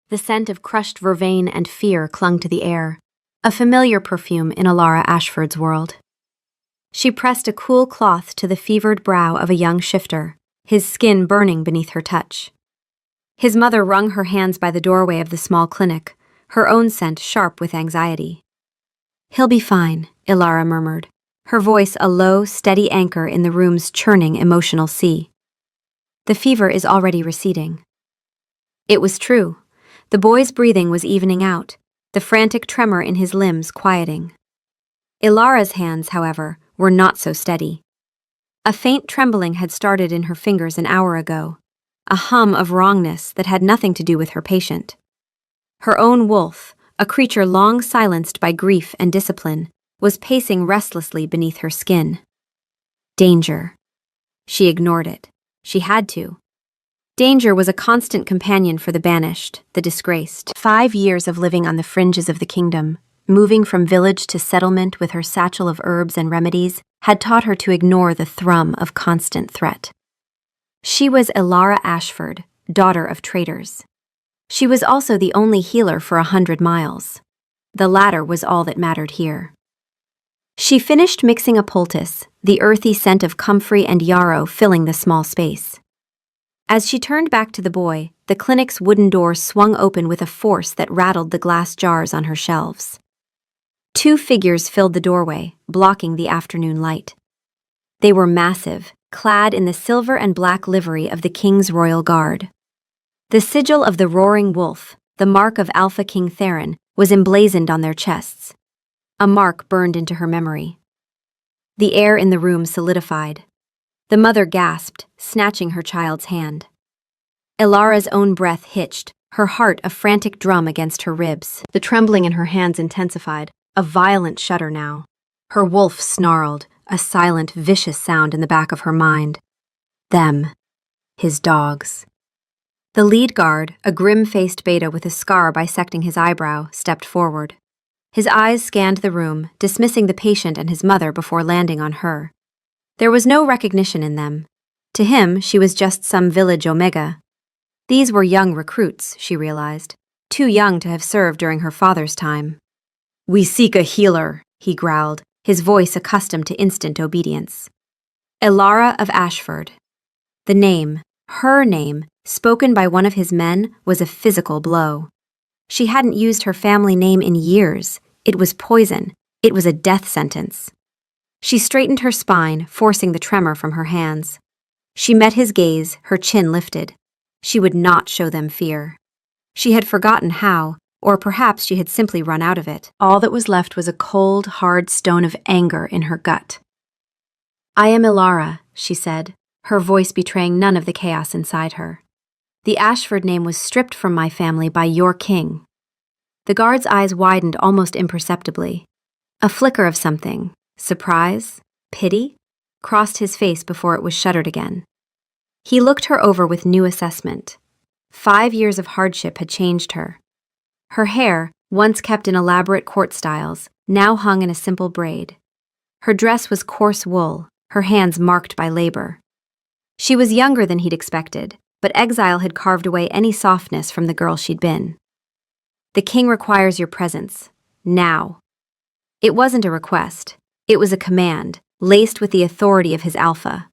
The scent of crushed vervain and fear clung to the air, a familiar perfume in Alara Ashford's world. She pressed a cool cloth to the fevered brow of a young shifter, his skin burning beneath her touch. His mother wrung her hands by the doorway of the small clinic, her own scent sharp with anxiety. "He'll be fine," Ilara murmured, her voice a low, steady anchor in the room's churning emotional sea. "The fever is already receding." It was true. The boy's breathing was evening out, the frantic tremor in his limbs quieting. Ilara's hands, however, were not so steady. A faint trembling had started in her fingers an hour ago, a hum of wrongness that had nothing to do with her patient. Her own wolf, a creature long silenced by grief and discipline, was pacing restlessly beneath her skin. Danger. She ignored it. She had to. Danger was a constant companion for the banished, the disgraced. 5 years of living on the fringes of the kingdom, moving from village to settlement with her satchel of herbs and remedies, had taught her to ignore the thrum of constant threat. She was Ilara Ashford, daughter of traders. She was also the only healer for 100 miles. The latter was all that mattered here. She finished mixing a poultice, the earthy scent of comfrey and yarrow filling the small space. As she turned back to the boy, the clinic's wooden door swung open with a force that rattled the glass jars on her shelves. 2 figures filled the doorway, blocking the afternoon light. They were massive, clad in the silver and black livery of the King's Royal Guard. The sigil of the roaring wolf, the mark of Alpha King Theron, was emblazoned on their chests. A mark burned into her memory. The air in the room solidified. The mother gasped, snatching her child's hand. Ilara's own breath hitched, her heart a frantic drum against her ribs. The trembling in her hands intensified, a violent shudder now. Her wolf snarled, a silent, vicious sound in the back of her mind. Them. His dogs. The lead guard, a grim-faced beta with a scar bisecting his eyebrow, stepped forward. His eyes scanned the room, dismissing the patient and his mother before landing on her. There was no recognition in them. To him, she was just some village Omega. These were young recruits, she realized, too young to have served during her father's time. "We seek a healer," he growled, his voice accustomed to instant obedience. Ilara of Ashford. The name, her name, spoken by one of his men, was a physical blow. She hadn't used her family name in years. It was poison. It was a death sentence. She straightened her spine, forcing the tremor from her hands. She met his gaze, her chin lifted. She would not show them fear. She had forgotten how, or perhaps she had simply run out of it. All that was left was a cold, hard stone of anger in her gut. "I am Ilara," she said, her voice betraying none of the chaos inside her. "The Ashford name was stripped from my family by your king." The guard's eyes widened almost imperceptibly. A flicker of something, surprise, pity, crossed his face before it was shuttered again. He looked her over with new assessment. 5 years of hardship had changed her. Her hair, once kept in elaborate court styles, now hung in a simple braid. Her dress was coarse wool, her hands marked by labor. She was younger than he'd expected, but exile had carved away any softness from the girl she'd been. "The king requires your presence. Now." It wasn't a request. It was a command, laced with the authority of his alpha.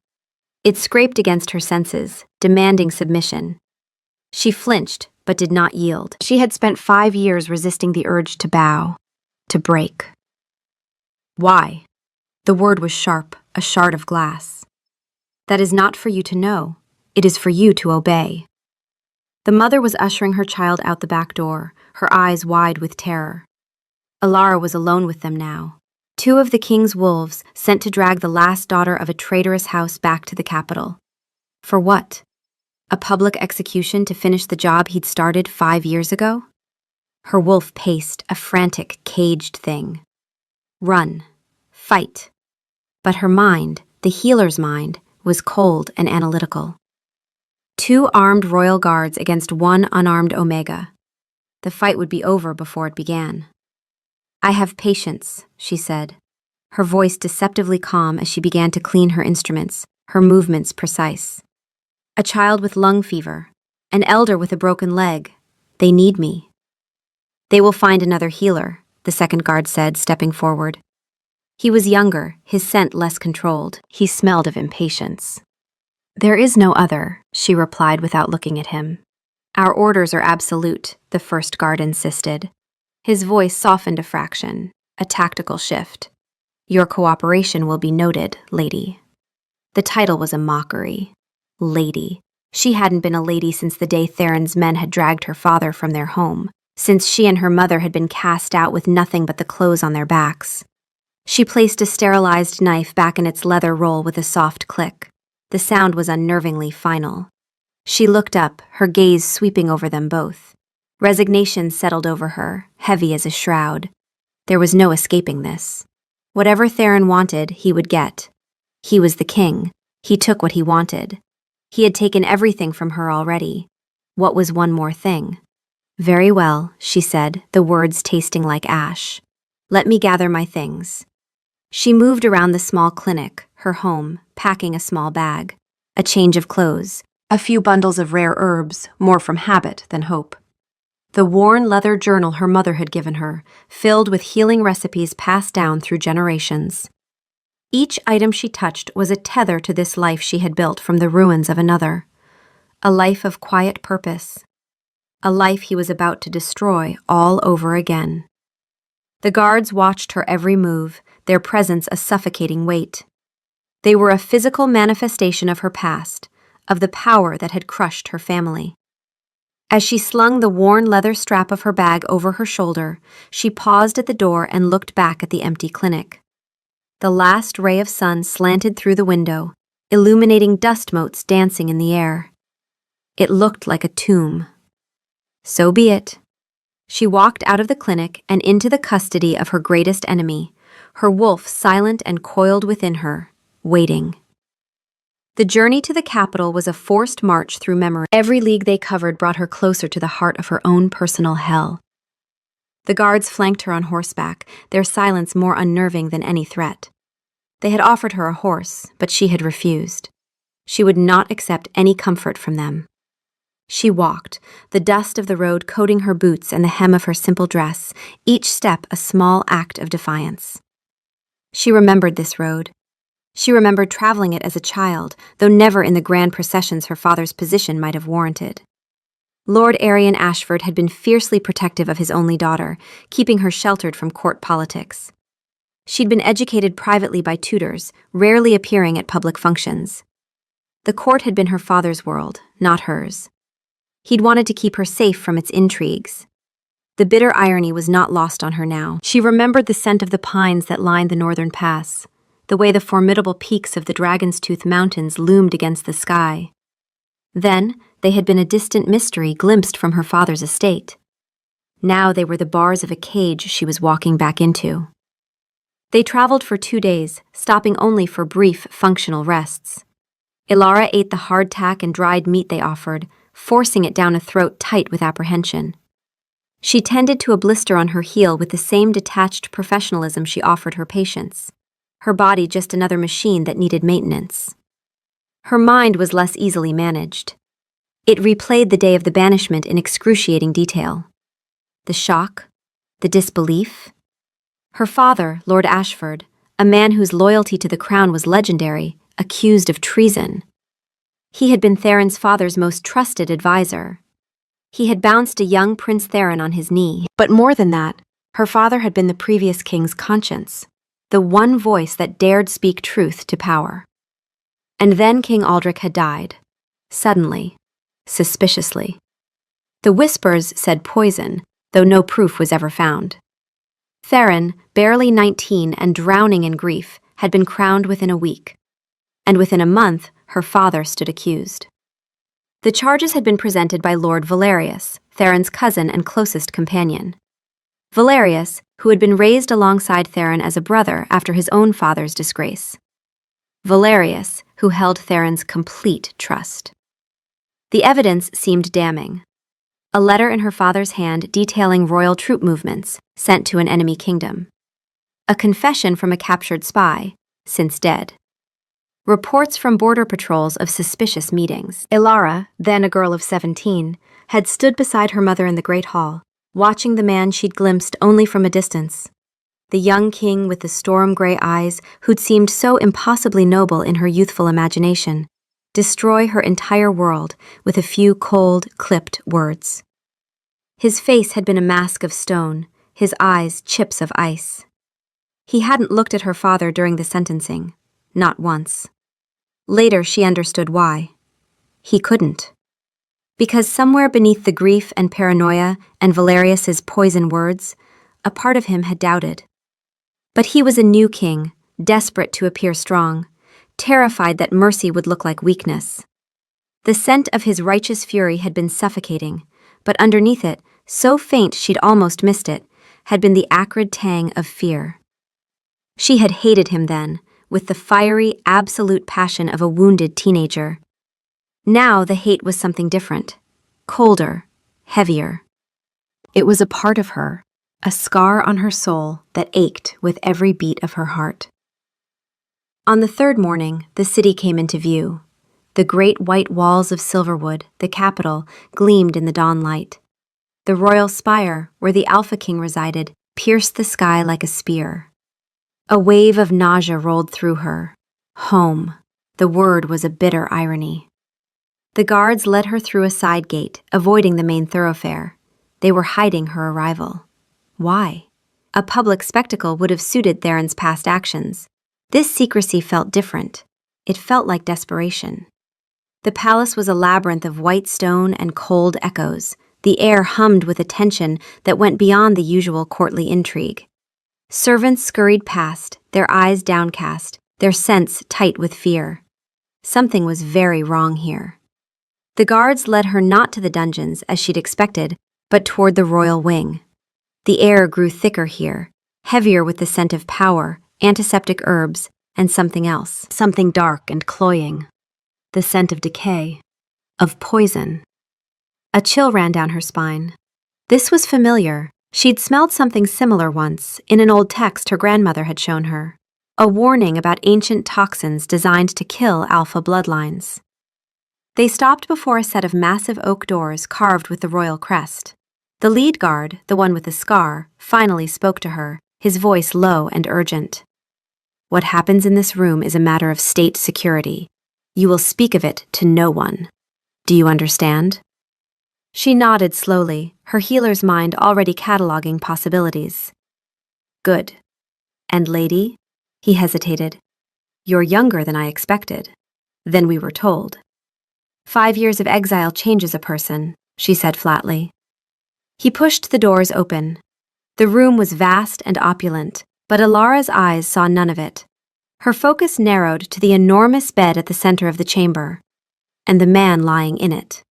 It scraped against her senses, demanding submission. She flinched, but did not yield. She had spent 5 years resisting the urge to bow, to break. "Why?" The word was sharp, a shard of glass. "That is not for you to know. It is for you to obey." The mother was ushering her child out the back door, her eyes wide with terror. Ilara was alone with them now. 2 of the king's wolves sent to drag the last daughter of a traitorous house back to the capital. For what? A public execution to finish the job he'd started 5 years ago? Her wolf paced, a frantic, caged thing. Run. Fight. But her mind, the healer's mind, was cold and analytical. 2 armed royal guards against 1 unarmed Omega. The fight would be over before it began. "I have patience," she said, her voice deceptively calm as she began to clean her instruments, her movements precise. A child with lung fever, an elder with a broken leg. They need me. They will find another healer, the second guard said, stepping forward. He was younger, his scent less controlled. He smelled of impatience. There is no other, she replied without looking at him. Our orders are absolute, the first guard insisted. His voice softened a fraction, a tactical shift. Your cooperation will be noted, lady. The title was a mockery. Lady. She hadn't been a lady since the day Theron's men had dragged her father from their home, since she and her mother had been cast out with nothing but the clothes on their backs. She placed a sterilized knife back in its leather roll with a soft click. The sound was unnervingly final. She looked up, her gaze sweeping over them both. Resignation settled over her, heavy as a shroud. There was no escaping this. Whatever Theron wanted, he would get. He was the king. He took what he wanted. He had taken everything from her already. What was one more thing? Very well, she said, the words tasting like ash. Let me gather my things. She moved around the small clinic, her home, packing a small bag. A change of clothes. A few bundles of rare herbs, more from habit than hope. The worn leather journal her mother had given her, filled with healing recipes passed down through generations. Each item she touched was a tether to this life she had built from the ruins of another. A life of quiet purpose. A life he was about to destroy all over again. The guards watched her every move, their presence a suffocating weight. They were a physical manifestation of her past, of the power that had crushed her family. As she slung the worn leather strap of her bag over her shoulder, she paused at the door and looked back at the empty clinic. The last ray of sun slanted through the window, illuminating dust motes dancing in the air. It looked like a tomb. So be it. She walked out of the clinic and into the custody of her greatest enemy, her wolf silent and coiled within her, waiting. The journey to the capital was a forced march through memory. Every league they covered brought her closer to the heart of her own personal hell. The guards flanked her on horseback, their silence more unnerving than any threat. They had offered her a horse, but she had refused. She would not accept any comfort from them. She walked, the dust of the road coating her boots and the hem of her simple dress, each step a small act of defiance. She remembered this road. She remembered traveling it as a child, though never in the grand processions her father's position might have warranted. Lord Arian Ashford had been fiercely protective of his only daughter, keeping her sheltered from court politics. She'd been educated privately by tutors, rarely appearing at public functions. The court had been her father's world, not hers. He'd wanted to keep her safe from its intrigues. The bitter irony was not lost on her now. She remembered the scent of the pines that lined the northern pass, the way the formidable peaks of the Dragon's Tooth Mountains loomed against the sky. Then, they had been a distant mystery glimpsed from her father's estate. Now they were the bars of a cage she was walking back into. They traveled for 2 days, stopping only for brief, functional rests. Ilara ate the hardtack and dried meat they offered, forcing it down a throat tight with apprehension. She tended to a blister on her heel with the same detached professionalism she offered her patients. Her body just another machine that needed maintenance. Her mind was less easily managed. It replayed the day of the banishment in excruciating detail. The shock, the disbelief. Her father, Lord Ashford, a man whose loyalty to the crown was legendary, accused of treason. He had been Theron's father's most trusted advisor. He had bounced a young Prince Theron on his knee, but more than that, her father had been the previous king's conscience, the one voice that dared speak truth to power. And then King Aldrich had died, suddenly, suspiciously. The whispers said poison, though no proof was ever found. Theron, barely 19 and drowning in grief, had been crowned within a week, and within a month her father stood accused. The charges had been presented by Lord Valerius, Theron's cousin and closest companion. Valerius, who had been raised alongside Theron as a brother after his own father's disgrace. Valerius, who held Theron's complete trust. The evidence seemed damning. A letter in her father's hand detailing royal troop movements sent to an enemy kingdom. A confession from a captured spy, since dead. Reports from border patrols of suspicious meetings. Ilara, then a girl of 17, had stood beside her mother in the great hall, watching the man she'd glimpsed only from a distance. The young king with the storm-gray eyes who'd seemed so impossibly noble in her youthful imagination, destroy her entire world with a few cold, clipped words. His face had been a mask of stone, his eyes chips of ice. He hadn't looked at her father during the sentencing, not once. Later she understood why. He couldn't. Because somewhere beneath the grief and paranoia and Valerius's poison words, a part of him had doubted. But he was a new king, desperate to appear strong, terrified that mercy would look like weakness. The scent of his righteous fury had been suffocating, but underneath it, so faint she'd almost missed it, had been the acrid tang of fear. She had hated him then, with the fiery, absolute passion of a wounded teenager. Now the hate was something different, colder, heavier. It was a part of her, a scar on her soul that ached with every beat of her heart. On the third morning, the city came into view. The great white walls of Silverwood, the capital, gleamed in the dawn light. The royal spire, where the Alpha King resided, pierced the sky like a spear. A wave of nausea rolled through her. Home. The word was a bitter irony. The guards led her through a side gate, avoiding the main thoroughfare. They were hiding her arrival. Why? A public spectacle would have suited Theron's past actions. This secrecy felt different. It felt like desperation. The palace was a labyrinth of white stone and cold echoes. The air hummed with a tension that went beyond the usual courtly intrigue. Servants scurried past, their eyes downcast, their scents tight with fear. Something was very wrong here. The guards led her not to the dungeons, as she'd expected, but toward the royal wing. The air grew thicker here, heavier with the scent of power, antiseptic herbs, and something else, something dark and cloying. The scent of decay, of poison. A chill ran down her spine. This was familiar. She'd smelled something similar once, in an old text her grandmother had shown her. A warning about ancient toxins designed to kill alpha bloodlines. They stopped before a set of massive oak doors carved with the royal crest. The lead guard, the one with the scar, finally spoke to her, his voice low and urgent. "What happens in this room is a matter of state security. You will speak of it to no one. Do you understand?" She nodded slowly, her healer's mind already cataloging possibilities. "Good. And lady?" He hesitated. "You're younger than I expected. Than we were told." 5 years of exile changes a person, she said flatly. He pushed the doors open. The room was vast and opulent, but Alara's eyes saw none of it. Her focus narrowed to the enormous bed at the center of the chamber, and the man lying in it.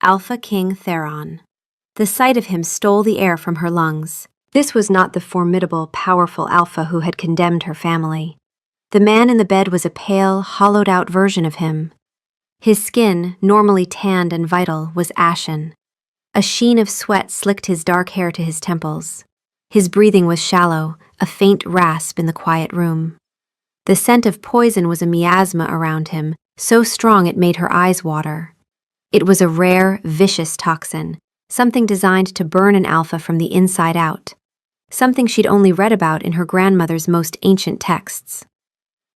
Alpha King Theron. The sight of him stole the air from her lungs. This was not the formidable, powerful Alpha who had condemned her family. The man in the bed was a pale, hollowed-out version of him. His skin, normally tanned and vital, was ashen. A sheen of sweat slicked his dark hair to his temples. His breathing was shallow, a faint rasp in the quiet room. The scent of poison was a miasma around him, so strong it made her eyes water. It was a rare, vicious toxin, something designed to burn an alpha from the inside out. Something she'd only read about in her grandmother's most ancient texts.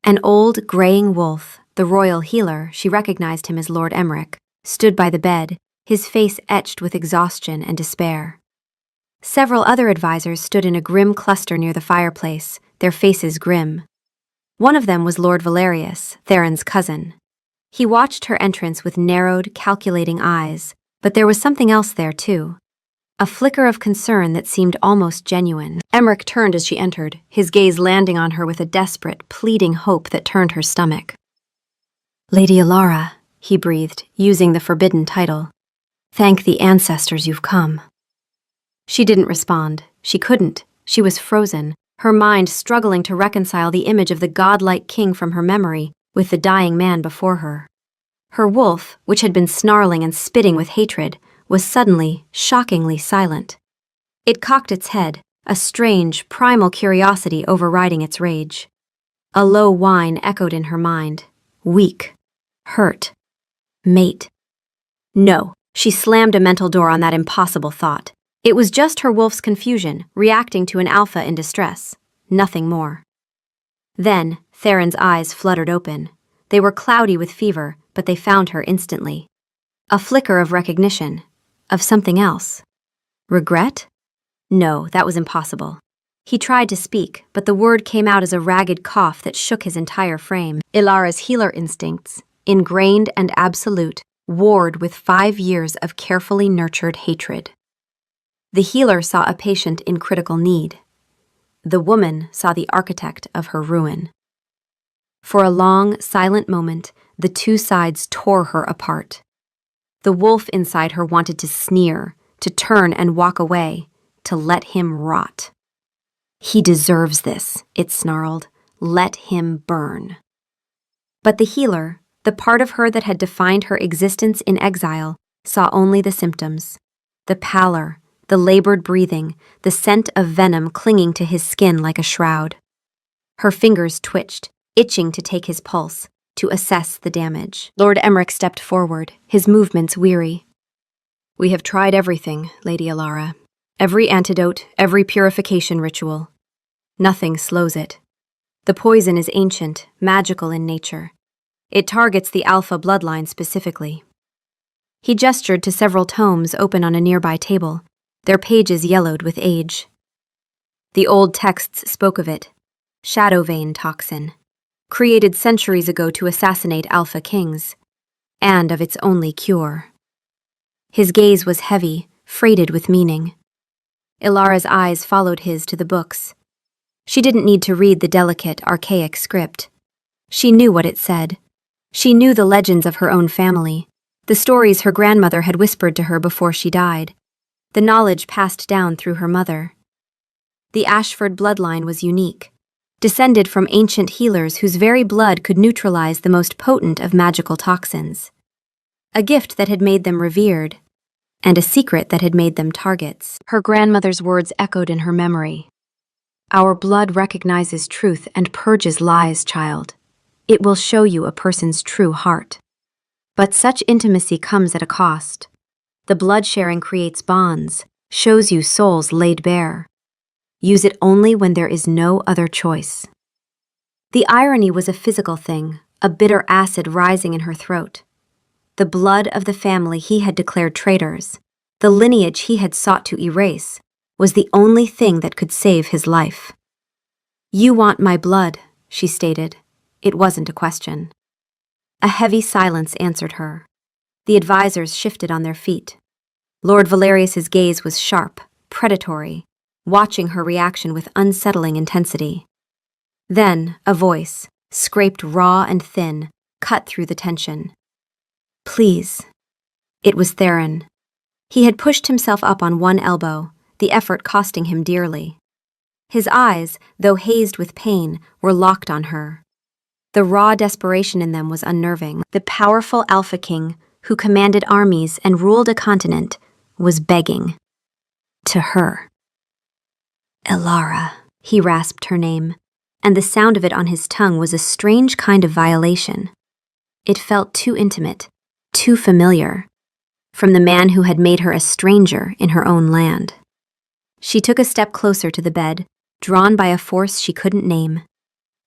An old, graying wolf, the royal healer, she recognized him as Lord Emmerich, stood by the bed, his face etched with exhaustion and despair. Several other advisors stood in a grim cluster near the fireplace, their faces grim. One of them was Lord Valerius, Theron's cousin. He watched her entrance with narrowed, calculating eyes, but there was something else there, too. A flicker of concern that seemed almost genuine. Emmerich turned as she entered, his gaze landing on her with a desperate, pleading hope that turned her stomach. "Lady Alara," he breathed, using the forbidden title. "Thank the ancestors you've come." She didn't respond. She couldn't. She was frozen, her mind struggling to reconcile the image of the godlike king from her memory with the dying man before her. Her wolf, which had been snarling and spitting with hatred, was suddenly, shockingly silent. It cocked its head, a strange, primal curiosity overriding its rage. A low whine echoed in her mind. Weak. Hurt. Mate. "No," She slammed a mental door on that impossible thought. It was just her wolf's confusion, reacting to an alpha in distress. Nothing more. Then, Theron's eyes fluttered open. They were cloudy with fever, but they found her instantly. A flicker of recognition. Of something else. Regret? No, that was impossible. He tried to speak, but the word came out as a ragged cough that shook his entire frame. Ilara's healer instincts, ingrained and absolute, warred with 5 years of carefully nurtured hatred. The healer saw a patient in critical need. The woman saw the architect of her ruin. For a long, silent moment, the two sides tore her apart. The wolf inside her wanted to sneer, to turn and walk away, to let him rot. He deserves this, it snarled. Let him burn. But the healer, the part of her that had defined her existence in exile, saw only the symptoms. The pallor, the labored breathing, the scent of venom clinging to his skin like a shroud. Her fingers twitched, itching to take his pulse, to assess the damage. Lord Emmerich stepped forward, his movements weary. We have tried everything, Lady Ilara. Every antidote, every purification ritual. Nothing slows it. The poison is ancient, magical in nature. It targets the alpha bloodline specifically. He gestured to several tomes open on a nearby table, their pages yellowed with age. The old texts spoke of it. Shadow vein toxin, created centuries ago to assassinate alpha kings, and of its only cure. His gaze was heavy, freighted with meaning. Ilara's eyes followed his to the books. She didn't need to read the delicate, archaic script. She knew what it said. She knew the legends of her own family, the stories her grandmother had whispered to her before she died, the knowledge passed down through her mother. The Ashford bloodline was unique, descended from ancient healers whose very blood could neutralize the most potent of magical toxins. A gift that had made them revered, and a secret that had made them targets. Her grandmother's words echoed in her memory. Our blood recognizes truth and purges lies, child. It will show you a person's true heart. But such intimacy comes at a cost. The blood sharing creates bonds, shows you souls laid bare. Use it only when there is no other choice. The irony was a physical thing, a bitter acid rising in her throat. The blood of the family he had declared traitors, the lineage he had sought to erase, was the only thing that could save his life. You want my blood, she stated. It wasn't a question. A heavy silence answered her. The advisors shifted on their feet. Lord Valerius's gaze was sharp, predatory, watching her reaction with unsettling intensity. Then, a voice, scraped raw and thin, cut through the tension. Please. It was Theron. He had pushed himself up on one elbow, the effort costing him dearly. His eyes, though hazed with pain, were locked on her. The raw desperation in them was unnerving. The powerful Alpha King, who commanded armies and ruled a continent, was begging. To her. Ilara, he rasped her name, and the sound of it on his tongue was a strange kind of violation. It felt too intimate, too familiar, from the man who had made her a stranger in her own land. She took a step closer to the bed, drawn by a force she couldn't name.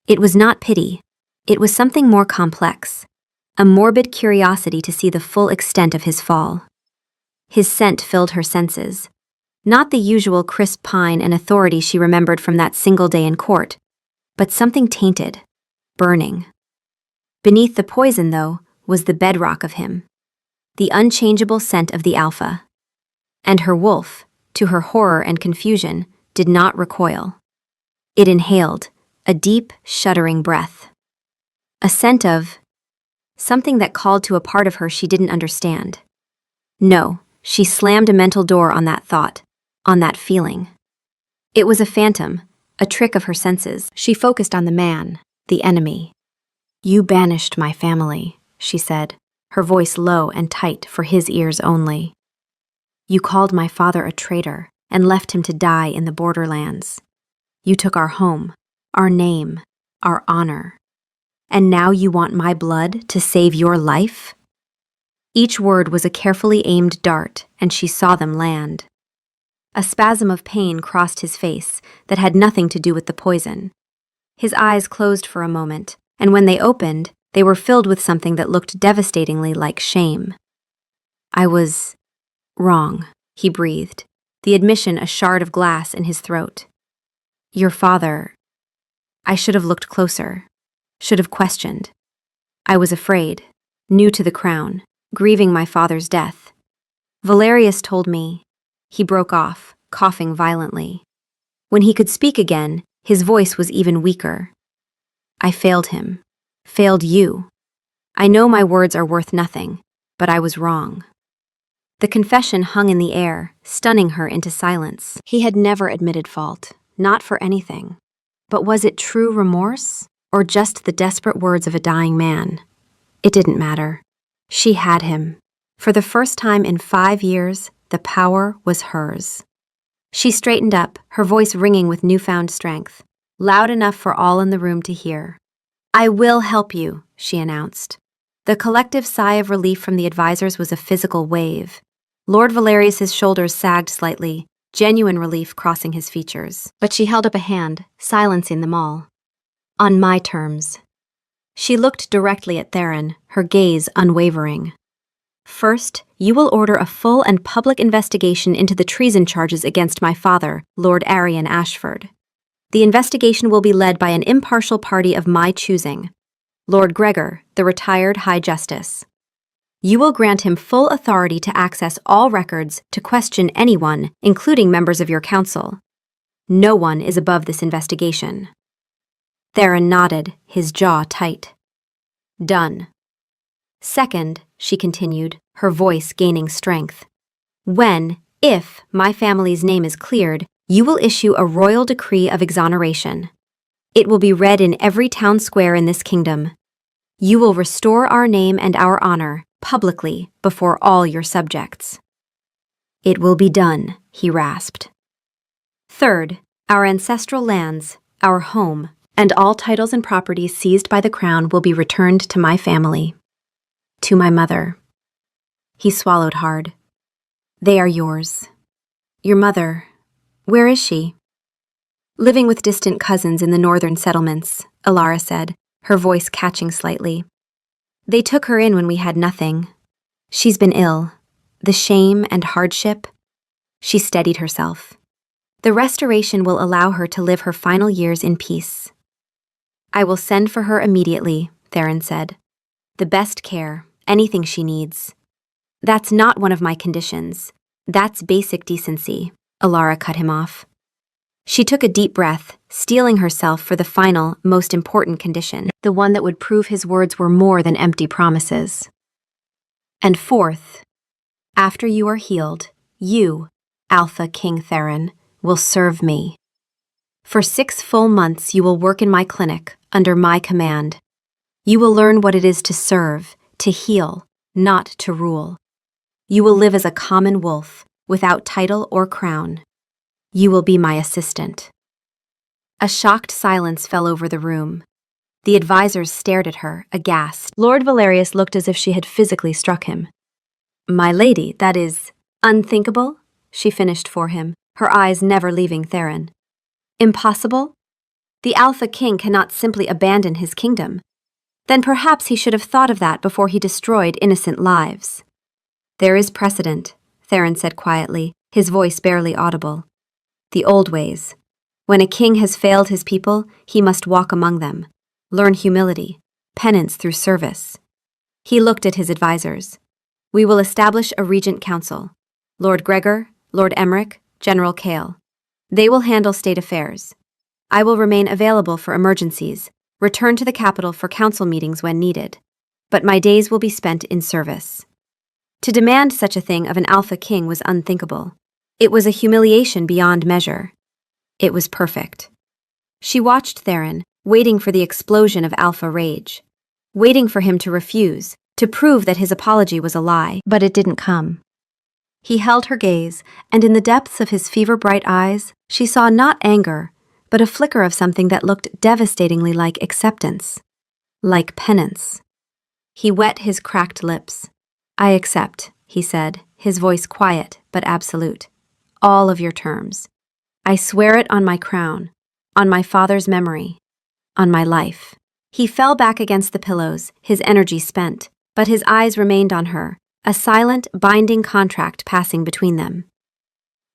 It was not pity. It was something more complex, a morbid curiosity to see the full extent of his fall. His scent filled her senses, not the usual crisp pine and authority she remembered from that single day in court, but something tainted, burning. Beneath the poison, though, was the bedrock of him, the unchangeable scent of the alpha. And her wolf, to her horror and confusion, did not recoil. It inhaled, a deep, shuddering breath. A scent of something that called to a part of her she didn't understand. No, she slammed a mental door on that thought, on that feeling. It was a phantom, a trick of her senses. She focused on the man, the enemy. You banished my family, she said, her voice low and tight for his ears only. You called my father a traitor and left him to die in the borderlands. You took our home, our name, our honor. And now you want my blood to save your life? Each word was a carefully aimed dart, and she saw them land. A spasm of pain crossed his face that had nothing to do with the poison. His eyes closed for a moment, and when they opened, they were filled with something that looked devastatingly like shame. "I was wrong," he breathed, the admission a shard of glass in his throat. "Your father. I should have looked closer, should have questioned. I was afraid, new to the crown, grieving my father's death. Valerius told me." He broke off, coughing violently. When he could speak again, his voice was even weaker. "I failed him. Failed you. I know my words are worth nothing, but I was wrong." The confession hung in the air, stunning her into silence. He had never admitted fault, not for anything. But was it true remorse, or just the desperate words of a dying man? It didn't matter. She had him. For the first time in 5 years, the power was hers. She straightened up, her voice ringing with newfound strength, loud enough for all in the room to hear. "I will help you," she announced. The collective sigh of relief from the advisors was a physical wave. Lord Valerius's shoulders sagged slightly, genuine relief crossing his features. But she held up a hand, silencing them all. "On my terms." She looked directly at Theron, her gaze unwavering. "First, you will order a full and public investigation into the treason charges against my father, Lord Arian Ashford. The investigation will be led by an impartial party of my choosing, Lord Gregor, the retired High Justice. You will grant him full authority to access all records to question anyone, including members of your council. No one is above this investigation." Theron nodded, his jaw tight. "Done." "Second," she continued, her voice gaining strength, if my family's name is cleared, you will issue a royal decree of exoneration. It will be read in every town square in this kingdom. You will restore our name and our honor, publicly, before all your subjects." "It will be done," he rasped. "Third, our ancestral lands, our home, and all titles and properties seized by the crown will be returned to my family. To my mother." He swallowed hard. "They are yours. Your mother, where is she?" "Living with distant cousins in the northern settlements," Alara said, her voice catching slightly. "They took her in when we had nothing. She's been ill. The shame and hardship." She steadied herself. "The restoration will allow her to live her final years in peace." "I will send for her immediately," Theron said. "The best care, anything she needs." "That's not one of my conditions. That's basic decency," Alara cut him off. She took a deep breath, steeling herself for the final, most important condition, the one that would prove his words were more than empty promises. "And fourth, after you are healed, you, Alpha King Theron, will serve me. For 6 full months you will work in my clinic, under my command. You will learn what it is to serve, to heal, not to rule. You will live as a common wolf, without title or crown. You will be my assistant." A shocked silence fell over the room. The advisors stared at her, aghast. Lord Valerius looked as if she had physically struck him. "My lady, that is unthinkable," she finished for him, her eyes never leaving Theron. "Impossible? The Alpha King cannot simply abandon his kingdom. Then perhaps he should have thought of that before he destroyed innocent lives." "There is precedent," Theron said quietly, his voice barely audible. "The old ways. When a king has failed his people, he must walk among them, learn humility, penance through service." He looked at his advisors. "We will establish a regent council. Lord Gregor, Lord Emmerich, General Kale. They will handle state affairs. I will remain available for emergencies, return to the capital for council meetings when needed. But my days will be spent in service." To demand such a thing of an Alpha King was unthinkable. It was a humiliation beyond measure. It was perfect. She watched Theron, waiting for the explosion of Alpha rage, waiting for him to refuse, to prove that his apology was a lie, but it didn't come. He held her gaze, and in the depths of his fever-bright eyes, she saw not anger, but a flicker of something that looked devastatingly like acceptance, like penance. He wet his cracked lips. I accept, he said, his voice quiet but absolute. All of your terms. I swear it on my crown, on my father's memory, on my life. He fell back against the pillows, his energy spent, but his eyes remained on her, a silent, binding contract passing between them.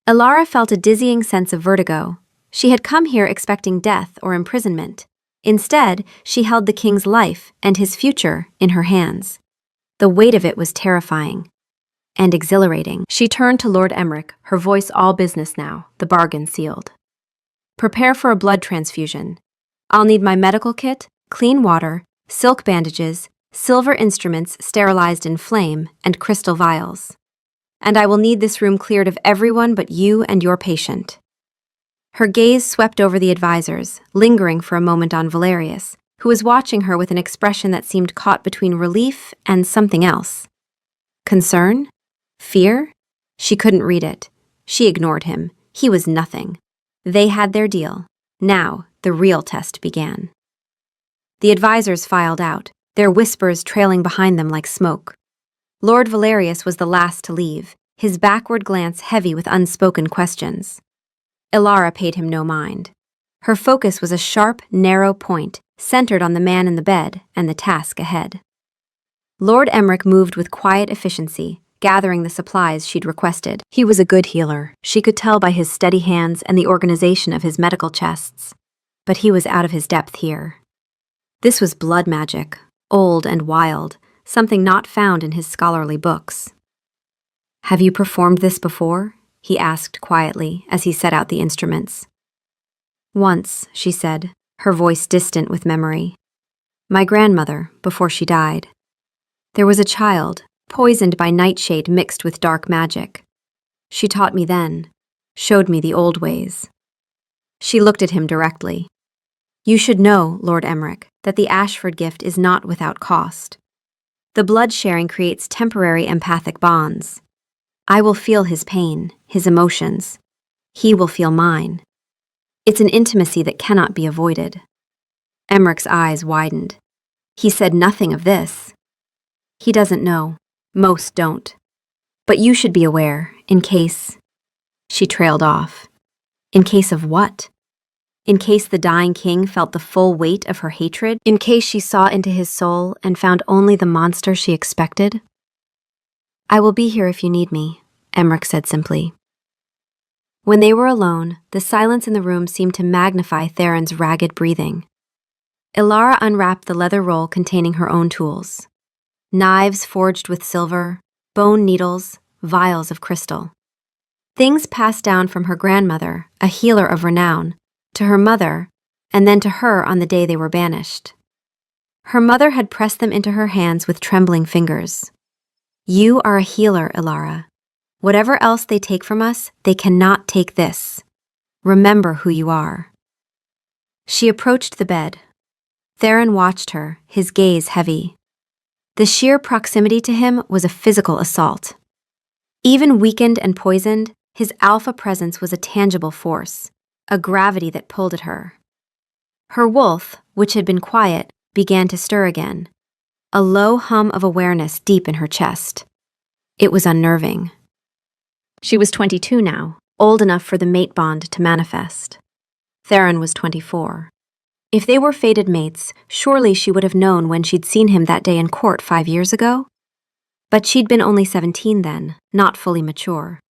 Elara felt a dizzying sense of vertigo. She had come here expecting death or imprisonment. Instead, she held the king's life and his future in her hands. The weight of it was terrifying and exhilarating. She turned to Lord Emmerich, her voice all business now, the bargain sealed. Prepare for a blood transfusion. I'll need my medical kit, clean water, silk bandages, silver instruments sterilized in flame, and crystal vials. And I will need this room cleared of everyone but you and your patient. Her gaze swept over the advisors, lingering for a moment on Valerius, who was watching her with an expression that seemed caught between relief and something else. Concern? Fear? She couldn't read it. She ignored him. He was nothing. They had their deal. Now, the real test began. The advisors filed out, their whispers trailing behind them like smoke. Lord Valerius was the last to leave, his backward glance heavy with unspoken questions. Elara paid him no mind. Her focus was a sharp, narrow point, centered on the man in the bed and the task ahead. Lord Emmerich moved with quiet efficiency, gathering the supplies she'd requested. He was a good healer, she could tell by his steady hands and the organization of his medical chests. But he was out of his depth here. This was blood magic, old and wild, something not found in his scholarly books. Have you performed this before? He asked quietly as he set out the instruments. Once, she said, her voice distant with memory. My grandmother, before she died. There was a child, poisoned by nightshade mixed with dark magic. She taught me then, showed me the old ways. She looked at him directly. You should know, Lord Emmerich, that the Ashford gift is not without cost. The blood sharing creates temporary empathic bonds. I will feel his pain, his emotions. He will feel mine. It's an intimacy that cannot be avoided. Emmerich's eyes widened. He said nothing of this. He doesn't know. Most don't. But you should be aware, in case... She trailed off. In case of what? In case the dying king felt the full weight of her hatred? In case she saw into his soul and found only the monster she expected? I will be here if you need me, Emmerich said simply. When they were alone, the silence in the room seemed to magnify Theron's ragged breathing. Elara unwrapped the leather roll containing her own tools. Knives forged with silver, bone needles, vials of crystal. Things passed down from her grandmother, a healer of renown, to her mother, and then to her on the day they were banished. Her mother had pressed them into her hands with trembling fingers. You are a healer, Elara. Whatever else they take from us, they cannot take this. Remember who you are. She approached the bed. Theron watched her, his gaze heavy. The sheer proximity to him was a physical assault. Even weakened and poisoned, his alpha presence was a tangible force, a gravity that pulled at her. Her wolf, which had been quiet, began to stir again, a low hum of awareness deep in her chest. It was unnerving. She was 22 now, old enough for the mate bond to manifest. Theron was 24. If they were fated mates, surely she would have known when she'd seen him that day in court 5 years ago. But she'd been only 17 then, not fully mature.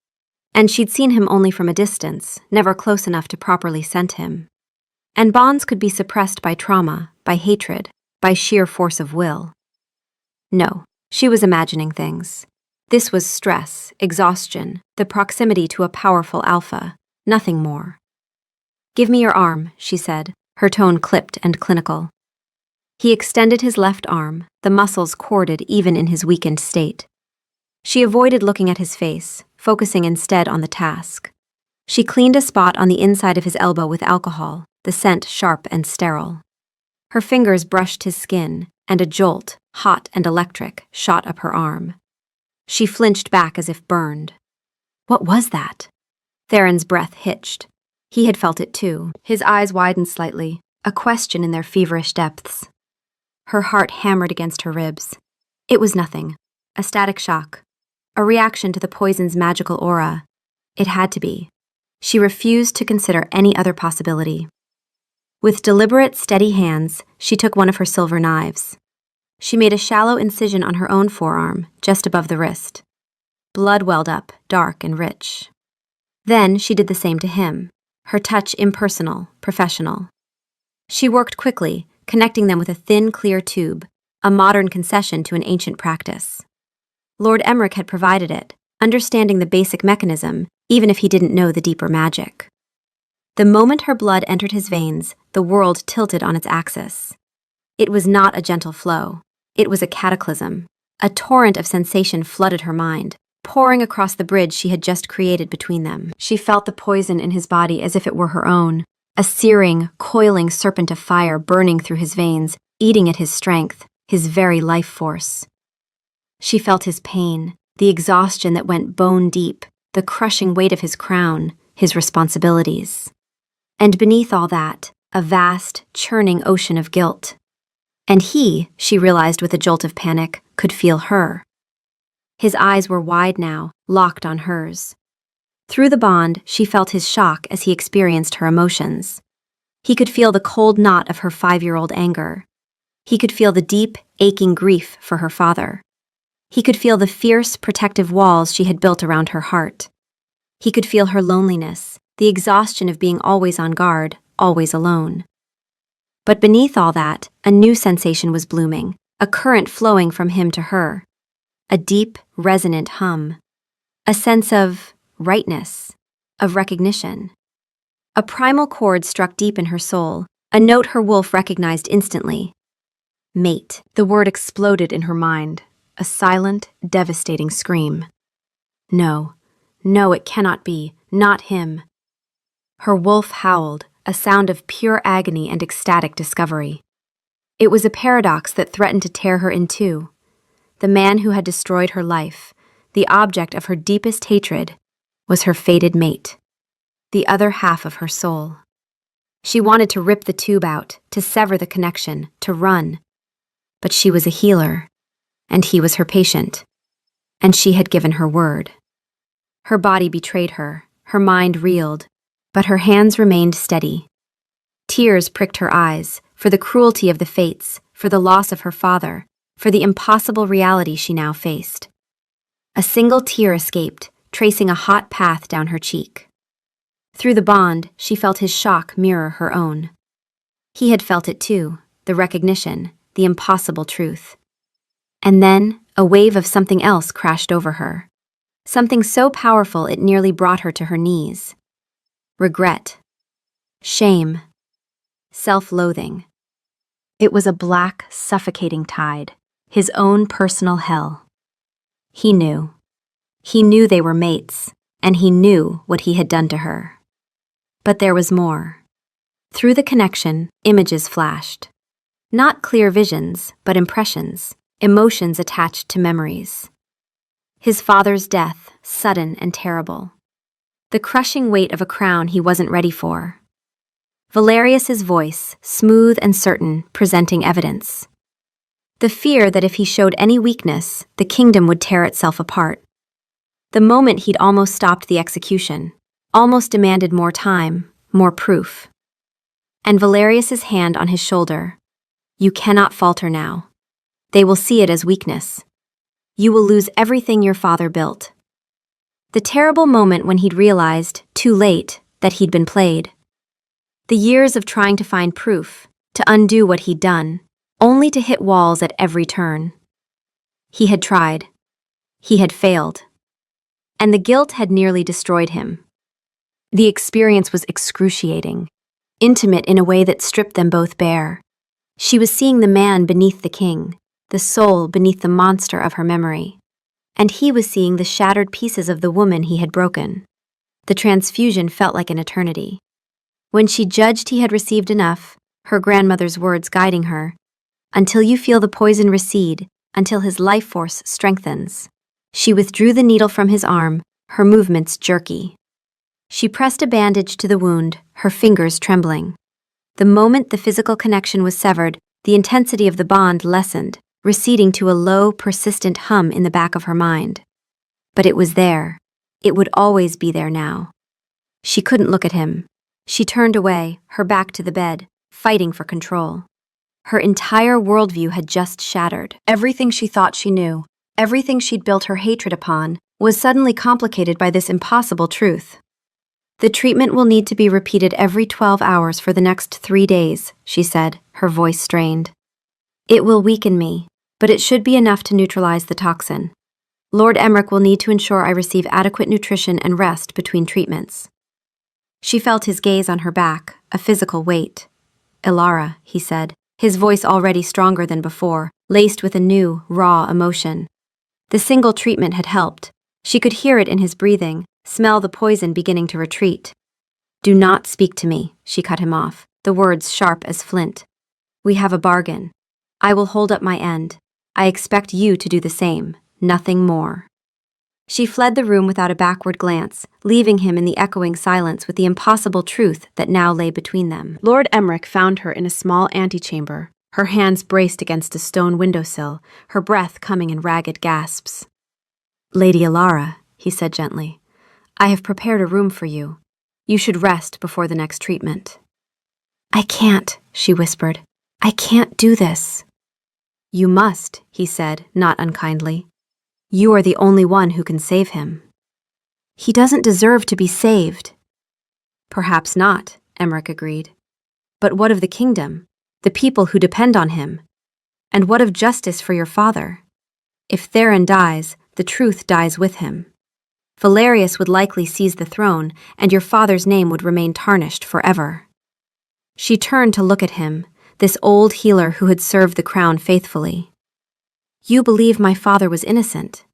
And she'd seen him only from a distance, never close enough to properly scent him. And bonds could be suppressed by trauma, by hatred, by sheer force of will. No, she was imagining things. This was stress, exhaustion, the proximity to a powerful alpha, nothing more. Give me your arm, she said, her tone clipped and clinical. He extended his left arm, the muscles corded even in his weakened state. She avoided looking at his face, focusing instead on the task. She cleaned a spot on the inside of his elbow with alcohol, the scent sharp and sterile. Her fingers brushed his skin, and a jolt, hot and electric, shot up her arm. She flinched back as if burned. What was that? Theron's breath hitched. He had felt it too. His eyes widened slightly, a question in their feverish depths. Her heart hammered against her ribs. It was nothing. A static shock. A reaction to the poison's magical aura. It had to be. She refused to consider any other possibility. With deliberate, steady hands, she took one of her silver knives. She made a shallow incision on her own forearm, just above the wrist. Blood welled up, dark and rich. Then she did the same to him, her touch impersonal, professional. She worked quickly, connecting them with a thin, clear tube, a modern concession to an ancient practice. Lord Emmerich had provided it, understanding the basic mechanism, even if he didn't know the deeper magic. The moment her blood entered his veins, the world tilted on its axis. It was not a gentle flow. It was a cataclysm. A torrent of sensation flooded her mind, pouring across the bridge she had just created between them. She felt the poison in his body as if it were her own, a searing, coiling serpent of fire burning through his veins, eating at his strength, his very life force. She felt his pain, the exhaustion that went bone deep, the crushing weight of his crown, his responsibilities. And beneath all that, a vast, churning ocean of guilt. And he, she realized with a jolt of panic, could feel her. His eyes were wide now, locked on hers. Through the bond, she felt his shock as he experienced her emotions. He could feel the cold knot of her 5-year-old anger. He could feel the deep, aching grief for her father. He could feel the fierce, protective walls she had built around her heart. He could feel her loneliness, the exhaustion of being always on guard, always alone. But beneath all that, a new sensation was blooming, a current flowing from him to her. A deep, resonant hum. A sense of rightness, of recognition. A primal chord struck deep in her soul, a note her wolf recognized instantly. Mate. The word exploded in her mind, a silent, devastating scream. No, no, it cannot be, not him. Her wolf howled, a sound of pure agony and ecstatic discovery. It was a paradox that threatened to tear her in two. The man who had destroyed her life, the object of her deepest hatred, was her fated mate, the other half of her soul. She wanted to rip the tube out, to sever the connection, to run. But she was a healer, and he was her patient, and she had given her word. Her body betrayed her, her mind reeled, but her hands remained steady. Tears pricked her eyes, for the cruelty of the fates, for the loss of her father, for the impossible reality she now faced. A single tear escaped, tracing a hot path down her cheek. Through the bond, she felt his shock mirror her own. He had felt it too, the recognition, the impossible truth. And then, a wave of something else crashed over her. Something so powerful it nearly brought her to her knees. Regret. Shame. Self-loathing. It was a black, suffocating tide, his own personal hell. He knew. He knew they were mates, and he knew what he had done to her. But there was more. Through the connection, images flashed. Not clear visions, but impressions, emotions attached to memories. His father's death, sudden and terrible. The crushing weight of a crown he wasn't ready for. Valerius's voice, smooth and certain, presenting evidence. The fear that if he showed any weakness, the kingdom would tear itself apart. The moment he'd almost stopped the execution, almost demanded more time, more proof. And Valerius's hand on his shoulder. You cannot falter now. They will see it as weakness. You will lose everything your father built. The terrible moment when he'd realized, too late, that he'd been played. The years of trying to find proof, to undo what he'd done, only to hit walls at every turn. He had tried. He had failed. And the guilt had nearly destroyed him. The experience was excruciating, intimate in a way that stripped them both bare. She was seeing the man beneath the king, the soul beneath the monster of her memory. And he was seeing the shattered pieces of the woman he had broken. The transfusion felt like an eternity. When she judged he had received enough, her grandmother's words guiding her, until you feel the poison recede, until his life force strengthens. She withdrew the needle from his arm, her movements jerky. She pressed a bandage to the wound, her fingers trembling. The moment the physical connection was severed, the intensity of the bond lessened, receding to a low, persistent hum in the back of her mind. But it was there. It would always be there now. She couldn't look at him. She turned away, her back to the bed, fighting for control. Her entire worldview had just shattered. Everything she thought she knew, everything she'd built her hatred upon, was suddenly complicated by this impossible truth. The treatment will need to be repeated every 12 hours for the next 3 days, she said, her voice strained. It will weaken me, but it should be enough to neutralize the toxin. Lord Emmerich will need to ensure I receive adequate nutrition and rest between treatments. She felt his gaze on her back, a physical weight. Ilara, he said, his voice already stronger than before, laced with a new, raw emotion. The single treatment had helped. She could hear it in his breathing, smell the poison beginning to retreat. Do not speak to me, she cut him off, the words sharp as flint. We have a bargain. I will hold up my end. I expect you to do the same. Nothing more. She fled the room without a backward glance, leaving him in the echoing silence with the impossible truth that now lay between them. Lord Emmerich found her in a small antechamber, her hands braced against a stone windowsill, her breath coming in ragged gasps. Lady Ilara, he said gently, I have prepared a room for you. You should rest before the next treatment. I can't, she whispered. I can't do this. You must, he said, not unkindly. You are the only one who can save him. He doesn't deserve to be saved. Perhaps not, Emmerich agreed. But what of the kingdom, the people who depend on him? And what of justice for your father? If Theron dies, the truth dies with him. Valerius would likely seize the throne, and your father's name would remain tarnished forever. She turned to look at him, this old healer who had served the crown faithfully. You believe my father was innocent.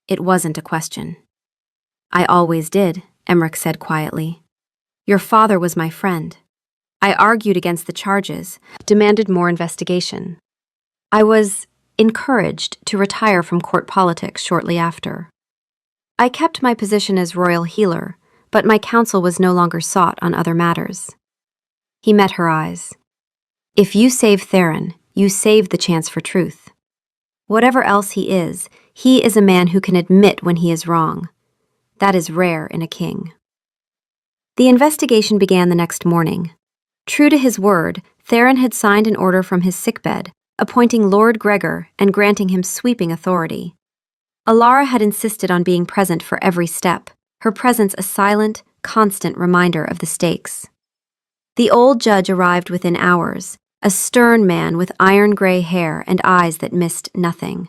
It wasn't a question. I always did, Emmerich said quietly. Your father was my friend. I argued against the charges, demanded more investigation. I was encouraged to retire from court politics shortly after. I kept my position as royal healer, but my counsel was no longer sought on other matters. He met her eyes. If you save Theron, you save the chance for truth. Whatever else he is a man who can admit when he is wrong. That is rare in a king. The investigation began the next morning. True to his word, Theron had signed an order from his sickbed, appointing Lord Gregor and granting him sweeping authority. Ilara had insisted on being present for every step, her presence a silent, constant reminder of the stakes. The old judge arrived within hours, a stern man with iron-gray hair and eyes that missed nothing.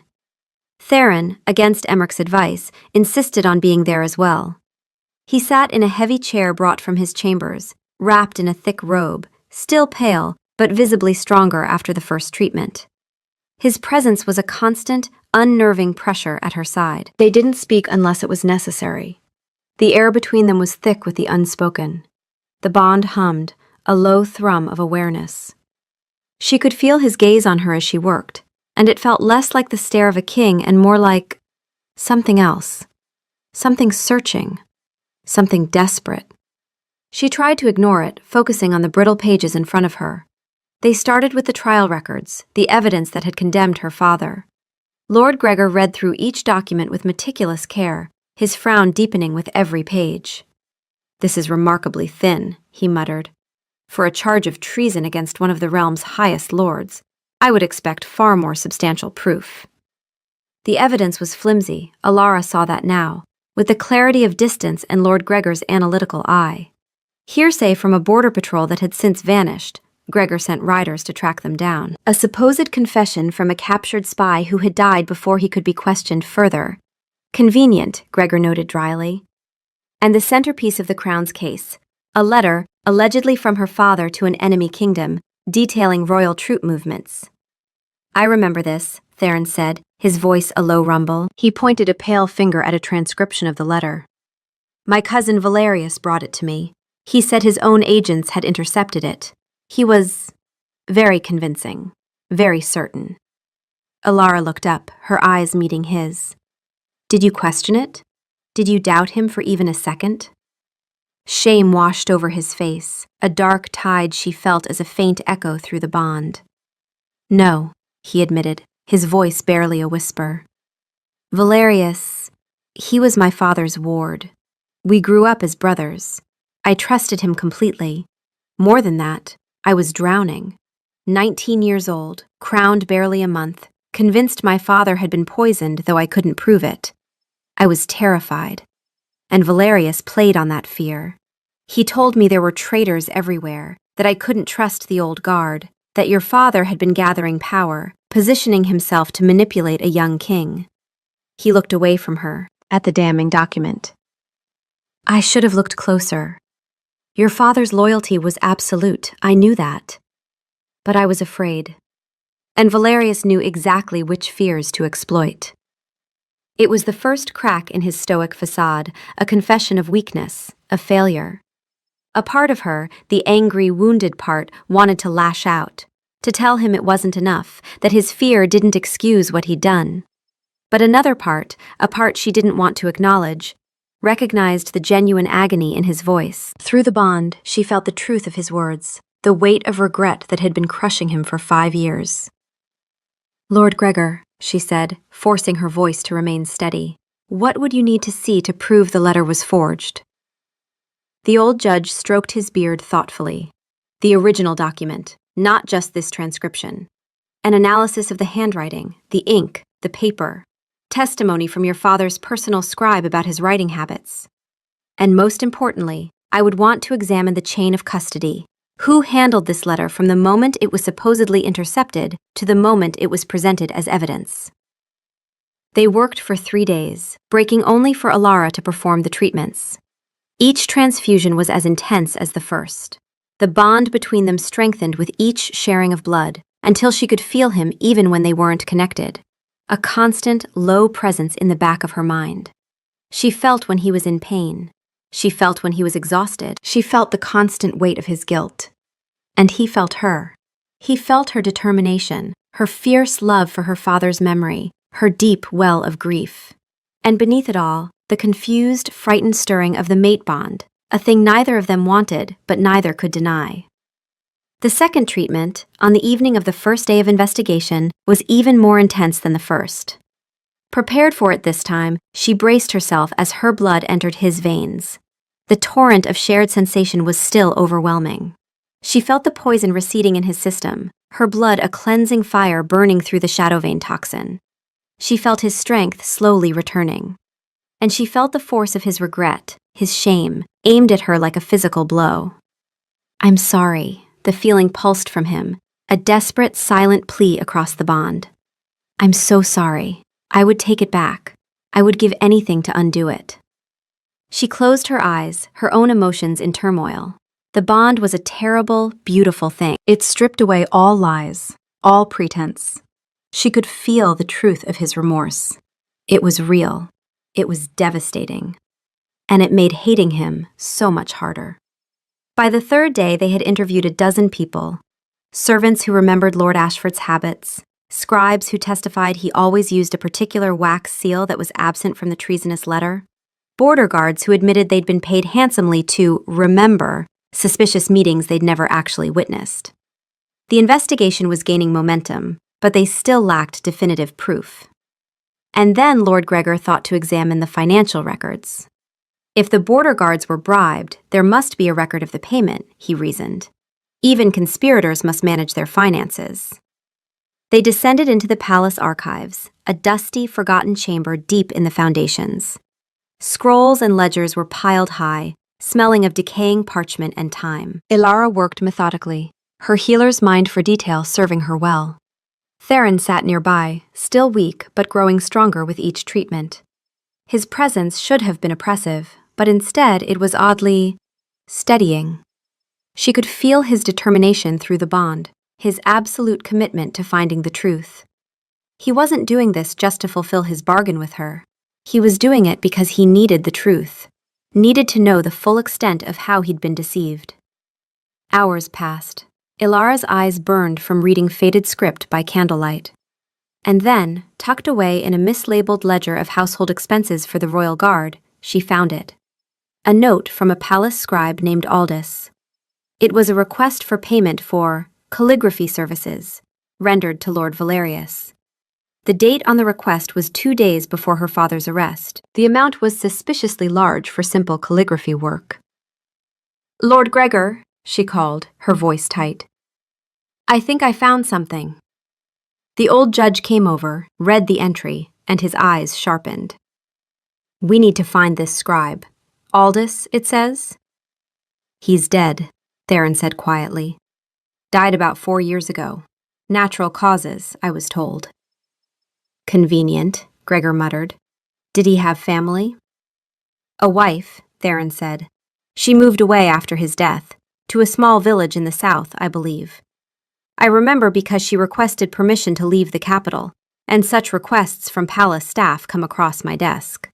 Theron, against Emmerich's advice, insisted on being there as well. He sat in a heavy chair brought from his chambers, wrapped in a thick robe, still pale, but visibly stronger after the first treatment. His presence was a constant, unnerving pressure at her side. They didn't speak unless it was necessary. The air between them was thick with the unspoken. The bond hummed, a low thrum of awareness. She could feel his gaze on her as she worked, and it felt less like the stare of a king and more like something else. Something searching. Something desperate. She tried to ignore it, focusing on the brittle pages in front of her. They started with the trial records, the evidence that had condemned her father. Lord Gregor read through each document with meticulous care, his frown deepening with every page. This is remarkably thin, he muttered. For a charge of treason against one of the realm's highest lords, I would expect far more substantial proof. The evidence was flimsy, Ilara saw that now, with the clarity of distance and Lord Gregor's analytical eye. Hearsay from a border patrol that had since vanished. Gregor sent riders to track them down. A supposed confession from a captured spy who had died before he could be questioned further. Convenient, Gregor noted dryly. And the centerpiece of the Crown's case, a letter, allegedly from her father to an enemy kingdom, detailing royal troop movements. I remember this, Theron said, his voice a low rumble. He pointed a pale finger at a transcription of the letter. My cousin Valerius brought it to me. He said his own agents had intercepted it. He was very convincing, very certain. Ilara looked up, her eyes meeting his. Did you question it? Did you doubt him for even a second? Shame washed over his face, a dark tide she felt as a faint echo through the bond. No, he admitted, his voice barely a whisper. Valerius, he was my father's ward. We grew up as brothers. I trusted him completely. More than that, I was drowning. 19 years old, crowned barely a month, convinced my father had been poisoned, though I couldn't prove it. I was terrified. And Valerius played on that fear. He told me there were traitors everywhere, that I couldn't trust the old guard, that your father had been gathering power, positioning himself to manipulate a young king. He looked away from her, at the damning document. I should have looked closer. Your father's loyalty was absolute, I knew that. But I was afraid. And Valerius knew exactly which fears to exploit. It was the first crack in his stoic facade, a confession of weakness, of failure. A part of her, the angry, wounded part, wanted to lash out, to tell him it wasn't enough, that his fear didn't excuse what he'd done. But another part, a part she didn't want to acknowledge, recognized the genuine agony in his voice. Through the bond, she felt the truth of his words, the weight of regret that had been crushing him for 5 years. Lord Gregor, she said, forcing her voice to remain steady, what would you need to see to prove the letter was forged? The old judge stroked his beard thoughtfully. The original document, not just this transcription. An analysis of the handwriting, the ink, the paper. Testimony from your father's personal scribe about his writing habits. And most importantly, I would want to examine the chain of custody. Who handled this letter from the moment it was supposedly intercepted to the moment it was presented as evidence? They worked for 3 days, breaking only for Alara to perform the treatments. Each transfusion was as intense as the first. The bond between them strengthened with each sharing of blood, until she could feel him even when they weren't connected. A constant, low presence in the back of her mind. She felt when he was in pain. She felt when he was exhausted. She felt the constant weight of his guilt. And he felt her. He felt her determination, her fierce love for her father's memory, her deep well of grief. And beneath it all, the confused, frightened stirring of the mate bond, a thing neither of them wanted, but neither could deny. The second treatment, on the evening of the first day of investigation, was even more intense than the first. Prepared for it this time, she braced herself as her blood entered his veins. The torrent of shared sensation was still overwhelming. She felt the poison receding in his system, her blood a cleansing fire burning through the shadow vein toxin. She felt his strength slowly returning. And she felt the force of his regret, his shame, aimed at her like a physical blow. I'm sorry. The feeling pulsed from him, a desperate, silent plea across the bond. I'm so sorry. I would take it back. I would give anything to undo it. She closed her eyes, her own emotions in turmoil. The bond was a terrible, beautiful thing. It stripped away all lies, all pretense. She could feel the truth of his remorse. It was real. It was devastating. And it made hating him so much harder. By the third day, they had interviewed a dozen people. Servants who remembered Lord Ashford's habits, scribes who testified he always used a particular wax seal that was absent from the treasonous letter, border guards who admitted they'd been paid handsomely to remember suspicious meetings they'd never actually witnessed. The investigation was gaining momentum, but they still lacked definitive proof. And then Lord Gregor thought to examine the financial records. If the border guards were bribed, there must be a record of the payment, he reasoned. Even conspirators must manage their finances. They descended into the palace archives, a dusty, forgotten chamber deep in the foundations. Scrolls and ledgers were piled high, smelling of decaying parchment and time. Ilara worked methodically, her healer's mind for detail serving her well. Theron sat nearby, still weak but growing stronger with each treatment. His presence should have been oppressive, but instead it was oddly steadying. She could feel his determination through the bond, his absolute commitment to finding the truth. He wasn't doing this just to fulfill his bargain with her. He was doing it because he needed the truth, needed to know the full extent of how he'd been deceived. Hours passed. Ilara's eyes burned from reading faded script by candlelight. And then, tucked away in a mislabeled ledger of household expenses for the royal guard, she found it. A note from a palace scribe named Aldous. It was a request for payment for calligraphy services, rendered to Lord Valerius. The date on the request was 2 days before her father's arrest. The amount was suspiciously large for simple calligraphy work. "Lord Gregor," she called, her voice tight. "I think I found something." The old judge came over, read the entry, and his eyes sharpened. "We need to find this scribe. Aldous, it says?" "He's dead," Theron said quietly. "Died about 4 years ago. Natural causes, I was told." "Convenient," Gregor muttered. "Did he have family?" "A wife," Theron said. "She moved away after his death, to a small village in the south, I believe. I remember because she requested permission to leave the capital, and such requests from palace staff come across my desk."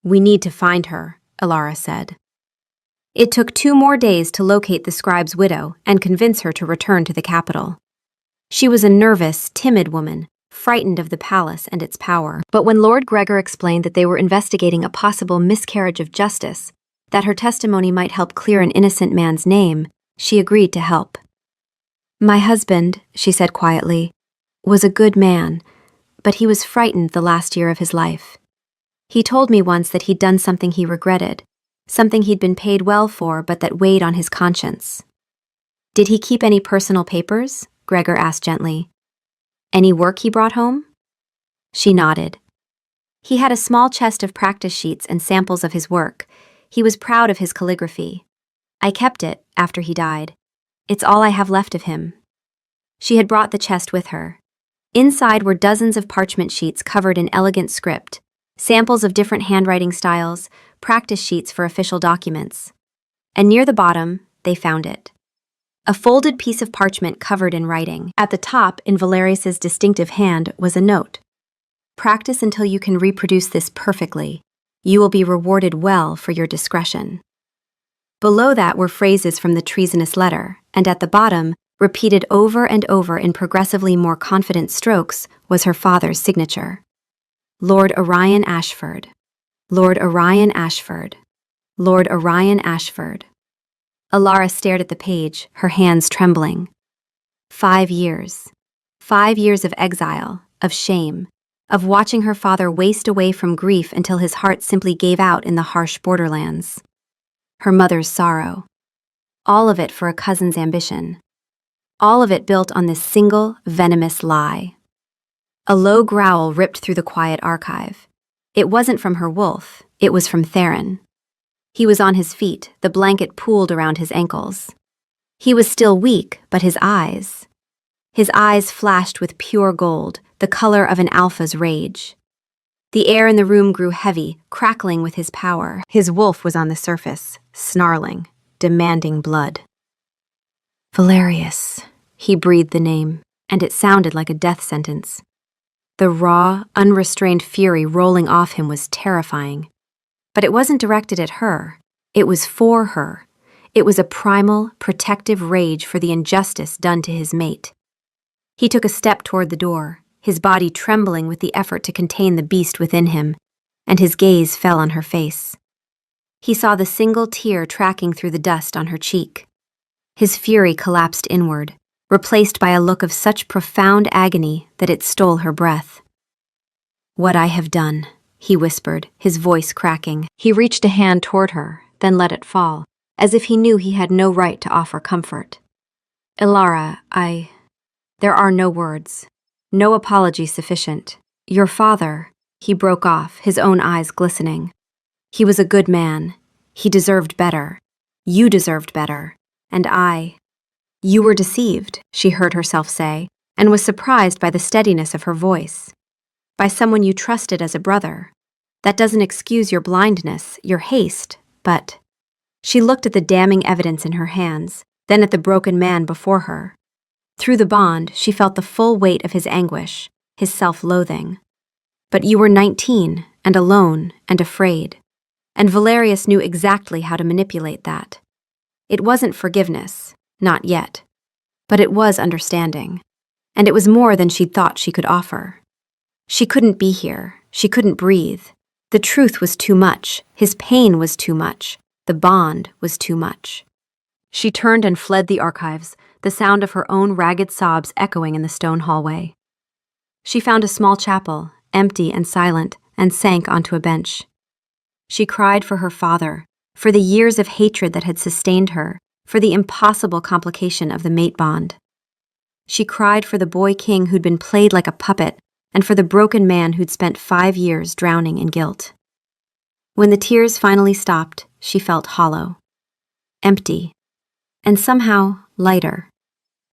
"We need to find her," Ilara said. It took 2 more days to locate the scribe's widow and convince her to return to the capital. She was a nervous, timid woman, frightened of the palace and its power. But when Lord Gregor explained that they were investigating a possible miscarriage of justice, that her testimony might help clear an innocent man's name, she agreed to help. "My husband," she said quietly, "was a good man, but he was frightened the last year of his life. He told me once that he'd done something he regretted, something he'd been paid well for but that weighed on his conscience." "Did he keep any personal papers?" Gregor asked gently. "Any work he brought home?" She nodded. "He had a small chest of practice sheets and samples of his work. He was proud of his calligraphy. I kept it after he died. It's all I have left of him." She had brought the chest with her. Inside were dozens of parchment sheets covered in elegant script, samples of different handwriting styles, practice sheets for official documents. And near the bottom, they found it. A folded piece of parchment covered in writing. At the top, in Valerius's distinctive hand, was a note. "Practice until you can reproduce this perfectly. You will be rewarded well for your discretion." Below that were phrases from the treasonous letter, and at the bottom, repeated over and over in progressively more confident strokes, was her father's signature. "Lord Orion Ashford. Lord Orion Ashford. Lord Orion Ashford." Ilara stared at the page, her hands trembling. 5 years. 5 years of exile, of shame, of watching her father waste away from grief until his heart simply gave out in the harsh borderlands. Her mother's sorrow. All of it for a cousin's ambition. All of it built on this single, venomous lie. A low growl ripped through the quiet archive. It wasn't from her wolf, it was from Theron. He was on his feet, the blanket pooled around his ankles. He was still weak, but his eyes flashed with pure gold, the color of an alpha's rage. The air in the room grew heavy, crackling with his power. His wolf was on the surface, snarling, demanding blood. "Valerius," he breathed the name, and it sounded like a death sentence. The raw, unrestrained fury rolling off him was terrifying. But it wasn't directed at her. It was for her. It was a primal, protective rage for the injustice done to his mate. He took a step toward the door, his body trembling with the effort to contain the beast within him, and his gaze fell on her face. He saw the single tear tracking through the dust on her cheek. His fury collapsed inward, replaced by a look of such profound agony that it stole her breath. "What I have done," he whispered, his voice cracking. He reached a hand toward her, then let it fall, as if he knew he had no right to offer comfort. "Ilara, There are no words. No apology sufficient. Your father," he broke off, his own eyes glistening. "He was a good man. He deserved better. You deserved better. And I—" "You were deceived," she heard herself say, and was surprised by the steadiness of her voice. "By someone you trusted as a brother. That doesn't excuse your blindness, your haste, but—" She looked at the damning evidence in her hands, then at the broken man before her. Through the bond, she felt the full weight of his anguish, his self-loathing. "But you were 19, and alone, and afraid. And Valerius knew exactly how to manipulate that. It wasn't forgiveness, not yet. But it was understanding. And it was more than she'd thought she could offer. She couldn't be here. She couldn't breathe. The truth was too much. His pain was too much. The bond was too much." She turned and fled the archives, the sound of her own ragged sobs echoing in the stone hallway. She found a small chapel, empty and silent, and sank onto a bench. She cried for her father, for the years of hatred that had sustained her, for the impossible complication of the mate bond. She cried for the boy king who'd been played like a puppet, and for the broken man who'd spent 5 years drowning in guilt. When the tears finally stopped, she felt hollow, empty, and somehow lighter,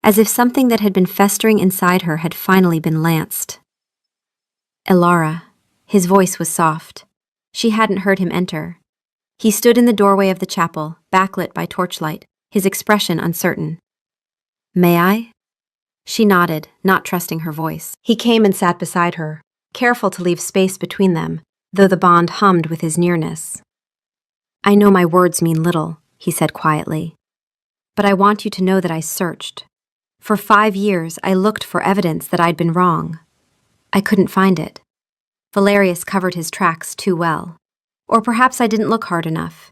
as if something that had been festering inside her had finally been lanced. Elara, his voice was soft. She hadn't heard him enter. He stood in the doorway of the chapel, backlit by torchlight, his expression uncertain. "May I?" She nodded, not trusting her voice. He came and sat beside her, careful to leave space between them, though the bond hummed with his nearness. "I know my words mean little," he said quietly, "but I want you to know that I searched. For 5 years, I looked for evidence that I'd been wrong. I couldn't find it. Valerius covered his tracks too well. Or perhaps I didn't look hard enough.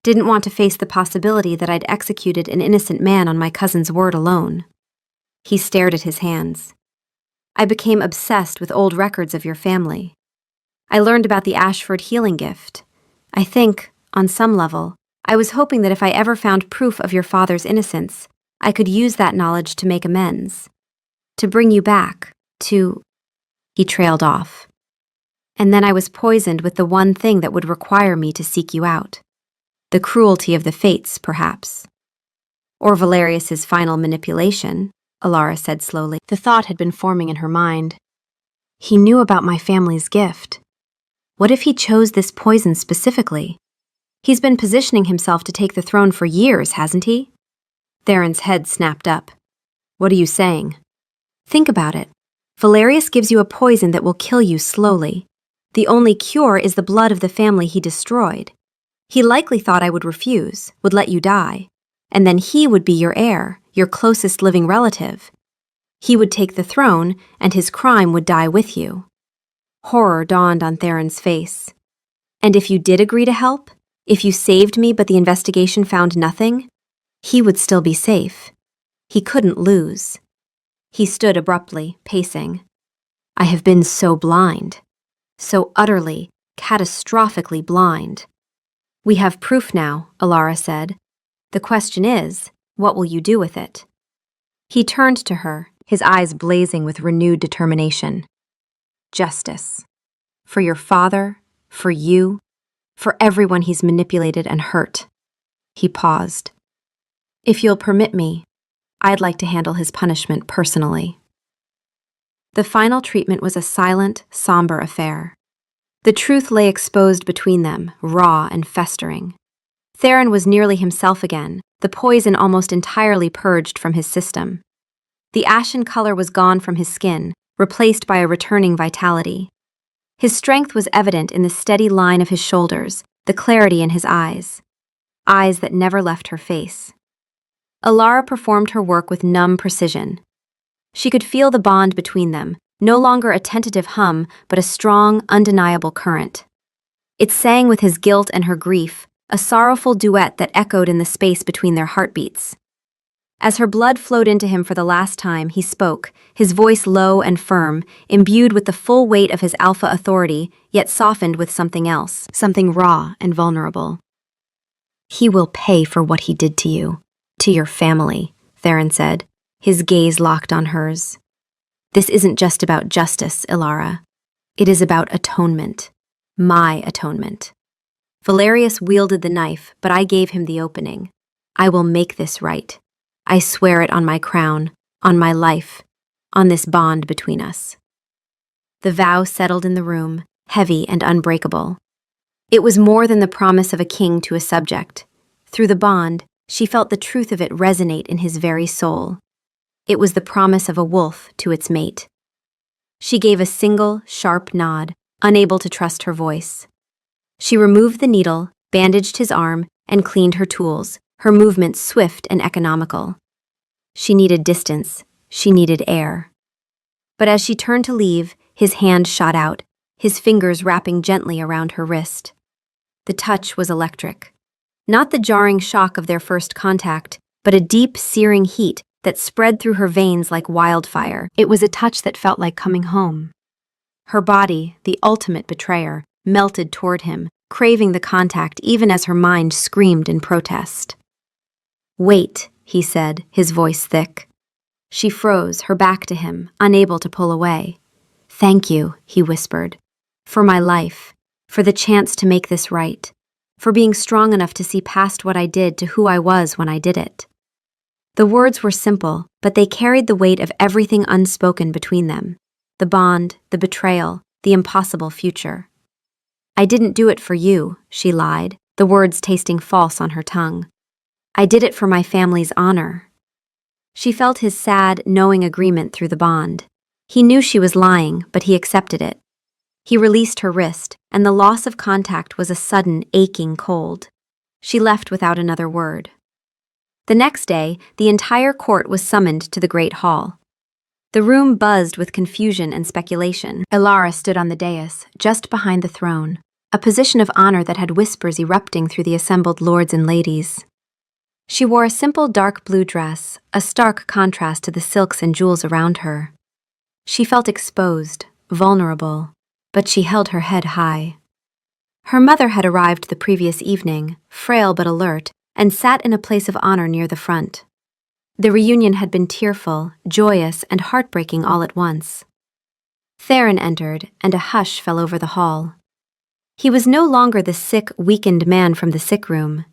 Didn't want to face the possibility that I'd executed an innocent man on my cousin's word alone." He stared at his hands. "I became obsessed with old records of your family. I learned about the Ashford healing gift. I think, on some level, I was hoping that if I ever found proof of your father's innocence, I could use that knowledge to make amends. To bring you back, to—" He trailed off. "And then I was poisoned with the one thing that would require me to seek you out. The cruelty of the fates, perhaps. Or Valerius's final manipulation," Elara said slowly. The thought had been forming in her mind. He knew about my family's gift. What if he chose this poison specifically? He's been positioning himself to take the throne for years, hasn't he? Theron's head snapped up. "What are you saying?" "Think about it. Valerius gives you a poison that will kill you slowly. The only cure is the blood of the family he destroyed. He likely thought I would refuse, would let you die, and then he would be your heir, your closest living relative. He would take the throne, and his crime would die with you." Horror dawned on Theron's face. "And if you did agree to help, if you saved me but the investigation found nothing, he would still be safe. He couldn't lose." He stood abruptly, pacing. "I have been so blind. So utterly, catastrophically blind." "We have proof now," Elara said. "The question is, what will you do with it?" He turned to her, his eyes blazing with renewed determination. "Justice. For your father, for you, for everyone he's manipulated and hurt." He paused. "If you'll permit me, I'd like to handle his punishment personally." The final treatment was a silent, somber affair. The truth lay exposed between them, raw and festering. Theron was nearly himself again, the poison almost entirely purged from his system. The ashen color was gone from his skin, replaced by a returning vitality. His strength was evident in the steady line of his shoulders, the clarity in his eyes that never left her face. Elara performed her work with numb precision. She could feel the bond between them, no longer a tentative hum, but a strong, undeniable current. It sang with his guilt and her grief, a sorrowful duet that echoed in the space between their heartbeats. As her blood flowed into him for the last time, he spoke, his voice low and firm, imbued with the full weight of his alpha authority, yet softened with something else, something raw and vulnerable. "He will pay for what he did to you, to your family," Theron said, his gaze locked on hers. "This isn't just about justice, Elara. It is about atonement. My atonement. Valerius wielded the knife, but I gave him the opening. I will make this right. I swear it on my crown, on my life, on this bond between us." The vow settled in the room, heavy and unbreakable. It was more than the promise of a king to a subject. Through the bond, she felt the truth of it resonate in his very soul. It was the promise of a wolf to its mate. She gave a single, sharp nod, unable to trust her voice. She removed the needle, bandaged his arm, and cleaned her tools, her movements swift and economical. She needed distance. She needed air. But as she turned to leave, his hand shot out, his fingers wrapping gently around her wrist. The touch was electric. Not the jarring shock of their first contact, but a deep, searing heat that spread through her veins like wildfire. It was a touch that felt like coming home. Her body, the ultimate betrayer, melted toward him, craving the contact even as her mind screamed in protest. "Wait," he said, his voice thick. She froze, her back to him, unable to pull away. "Thank you," he whispered, "for my life, for the chance to make this right, for being strong enough to see past what I did to who I was when I did it." The words were simple, but they carried the weight of everything unspoken between them. The bond, the betrayal, the impossible future. "I didn't do it for you," she lied, the words tasting false on her tongue. "I did it for my family's honor." She felt his sad, knowing agreement through the bond. He knew she was lying, but he accepted it. He released her wrist, and the loss of contact was a sudden, aching cold. She left without another word. The next day, the entire court was summoned to the Great Hall. The room buzzed with confusion and speculation. Elara stood on the dais, just behind the throne, a position of honor that had whispers erupting through the assembled lords and ladies. She wore a simple dark blue dress, a stark contrast to the silks and jewels around her. She felt exposed, vulnerable, but she held her head high. Her mother had arrived the previous evening, frail but alert, and sat in a place of honor near the front. The reunion had been tearful, joyous, and heartbreaking all at once. Theron entered, and a hush fell over the hall. He was no longer the sick, weakened man from the sick room.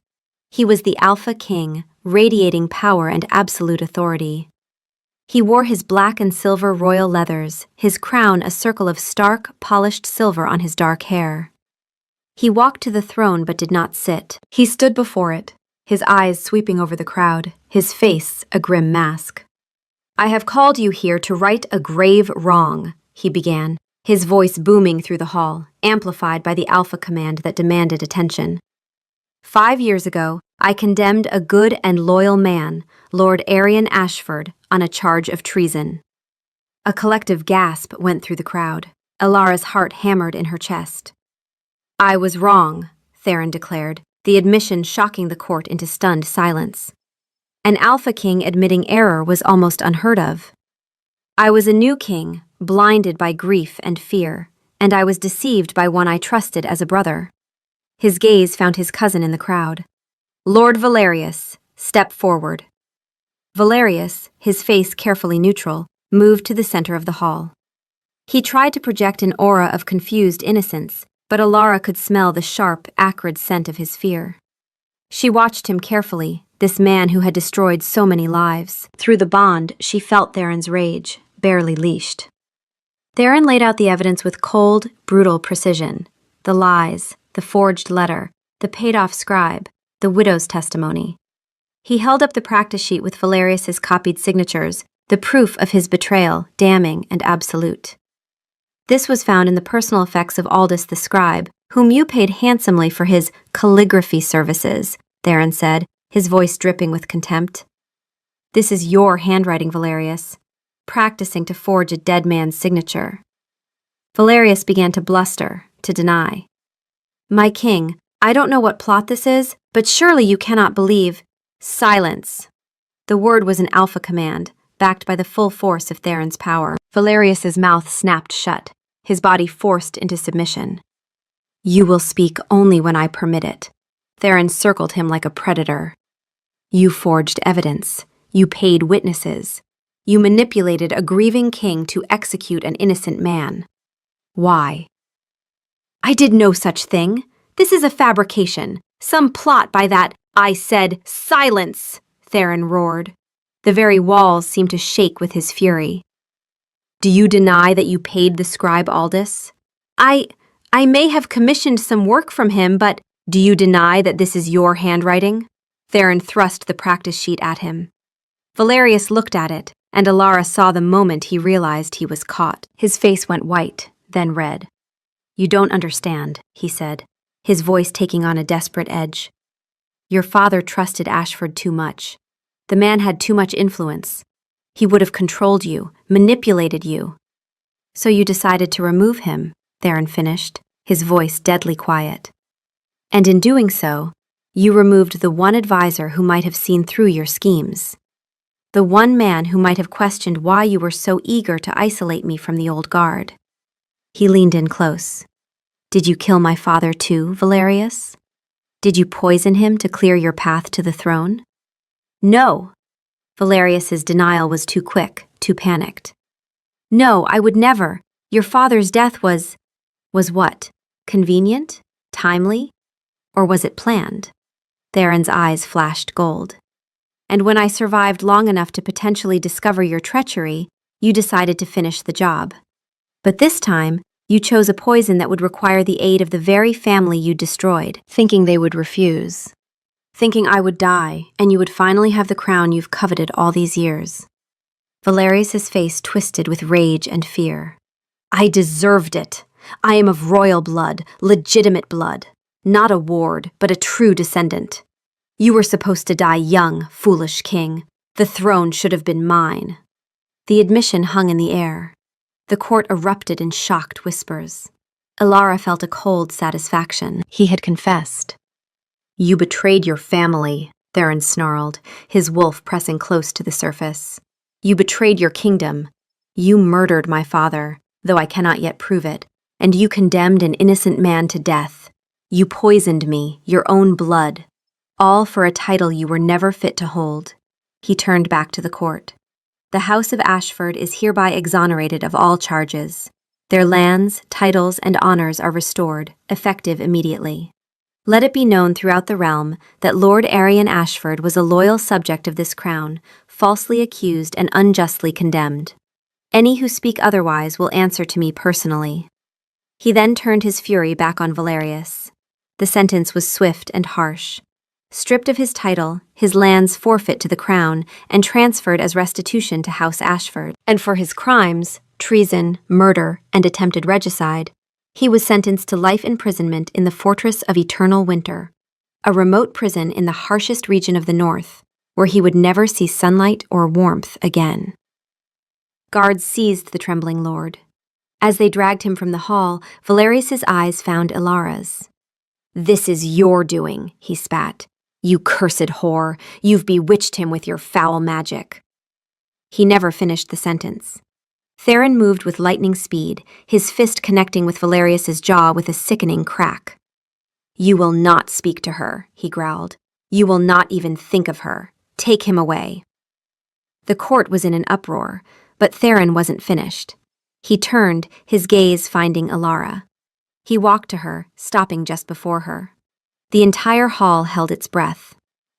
He was the Alpha King, radiating power and absolute authority. He wore his black and silver royal leathers, his crown a circle of stark, polished silver on his dark hair. He walked to the throne but did not sit. He stood before it, his eyes sweeping over the crowd, his face a grim mask. "I have called you here to right a grave wrong," he began, his voice booming through the hall, amplified by the Alpha command that demanded attention. "5 years ago, I condemned a good and loyal man, Lord Arian Ashford, on a charge of treason." A collective gasp went through the crowd. Elara's heart hammered in her chest. "I was wrong," Theron declared, the admission shocking the court into stunned silence. An Alpha King admitting error was almost unheard of. "I was a new king, blinded by grief and fear, and I was deceived by one I trusted as a brother." His gaze found his cousin in the crowd. "Lord Valerius, step forward." Valerius, his face carefully neutral, moved to the center of the hall. He tried to project an aura of confused innocence, but Elara could smell the sharp, acrid scent of his fear. She watched him carefully, this man who had destroyed so many lives. Through the bond, she felt Theron's rage, barely leashed. Theron laid out the evidence with cold, brutal precision. The lies, the forged letter, the paid-off scribe, the widow's testimony. He held up the practice sheet with Valerius's copied signatures, the proof of his betrayal, damning and absolute. This was found in the personal effects of Aldous the scribe, whom you paid handsomely for his calligraphy services, Theron said, his voice dripping with contempt. "This is your handwriting, Valerius, practicing to forge a dead man's signature." Valerius began to bluster, to deny. "My king, I don't know what plot this is, but surely you cannot believe—" "Silence!" The word was an Alpha command, backed by the full force of Theron's power. Valerius's mouth snapped shut, his body forced into submission. "You will speak only when I permit it." Theron circled him like a predator. "You forged evidence. You paid witnesses. You manipulated a grieving king to execute an innocent man. Why?" "I did no such thing. This is a fabrication, some plot by that—" "I said silence!" Theron roared. The very walls seemed to shake with his fury. "Do you deny that you paid the scribe Aldous?" I may have commissioned some work from him, but—" "Do you deny that this is your handwriting?" Theron thrust the practice sheet at him. Valerius looked at it, and Elara saw the moment he realized he was caught. His face went white, then red. "You don't understand," he said, his voice taking on a desperate edge. "Your father trusted Ashford too much. The man had too much influence. He would have controlled you, manipulated you. So you decided to remove him," Theron finished, his voice deadly quiet. "And in doing so, you removed the one advisor who might have seen through your schemes." the one man who might have questioned why you were so eager to isolate me from the old guard. He leaned in close. Did you kill my father too, Valerius? Did you poison him to clear your path to the throne? No. Valerius's denial was too quick, too panicked. No, I would never. Your father's death was what? Convenient? Timely? Or was it planned? Theron's eyes flashed gold. And when I survived long enough to potentially discover your treachery, you decided to finish the job. But this time, you chose a poison that would require the aid of the very family you destroyed, thinking they would refuse. Thinking I would die, and you would finally have the crown you've coveted all these years. Valerius's face twisted with rage and fear. I deserved it. I am of royal blood, legitimate blood. Not a ward, but a true descendant. You were supposed to die young, foolish king. The throne should have been mine. The admission hung in the air. The court erupted in shocked whispers. Ilara felt a cold satisfaction. He had confessed. You betrayed your family, Theron snarled, his wolf pressing close to the surface. You betrayed your kingdom. You murdered my father, though I cannot yet prove it, and you condemned an innocent man to death. You poisoned me, your own blood, all for a title you were never fit to hold. He turned back to the court. The House of Ashford is hereby exonerated of all charges. Their lands, titles, and honors are restored, effective immediately. Let it be known throughout the realm that Lord Arian Ashford was a loyal subject of this crown, falsely accused and unjustly condemned. Any who speak otherwise will answer to me personally. He then turned his fury back on Valerius. The sentence was swift and harsh. Stripped of his title, his lands forfeit to the crown and transferred as restitution to House Ashford. And for his crimes, treason, murder, and attempted regicide, he was sentenced to life imprisonment in the Fortress of Eternal Winter, a remote prison in the harshest region of the north, where he would never see sunlight or warmth again. Guards seized the trembling lord. As they dragged him from the hall, Valerius's eyes found Ilara's. This is your doing, he spat. You cursed whore, you've bewitched him with your foul magic. He never finished the sentence. Theron moved with lightning speed, his fist connecting with Valerius's jaw with a sickening crack. You will not speak to her, he growled. You will not even think of her. Take him away. The court was in an uproar, but Theron wasn't finished. He turned, his gaze finding Ilara. He walked to her, stopping just before her. The entire hall held its breath.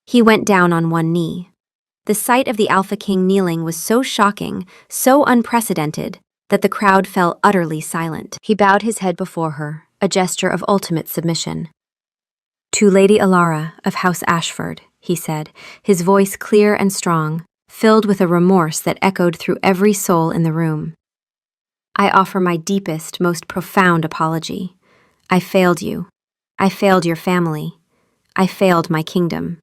He went down on one knee. The sight of the Alpha King kneeling was so shocking, so unprecedented, that the crowd fell utterly silent. He bowed his head before her, a gesture of ultimate submission. To Lady Ilara of House Ashford, he said, his voice clear and strong, filled with a remorse that echoed through every soul in the room. I offer my deepest, most profound apology. I failed you. I failed your family. I failed my kingdom.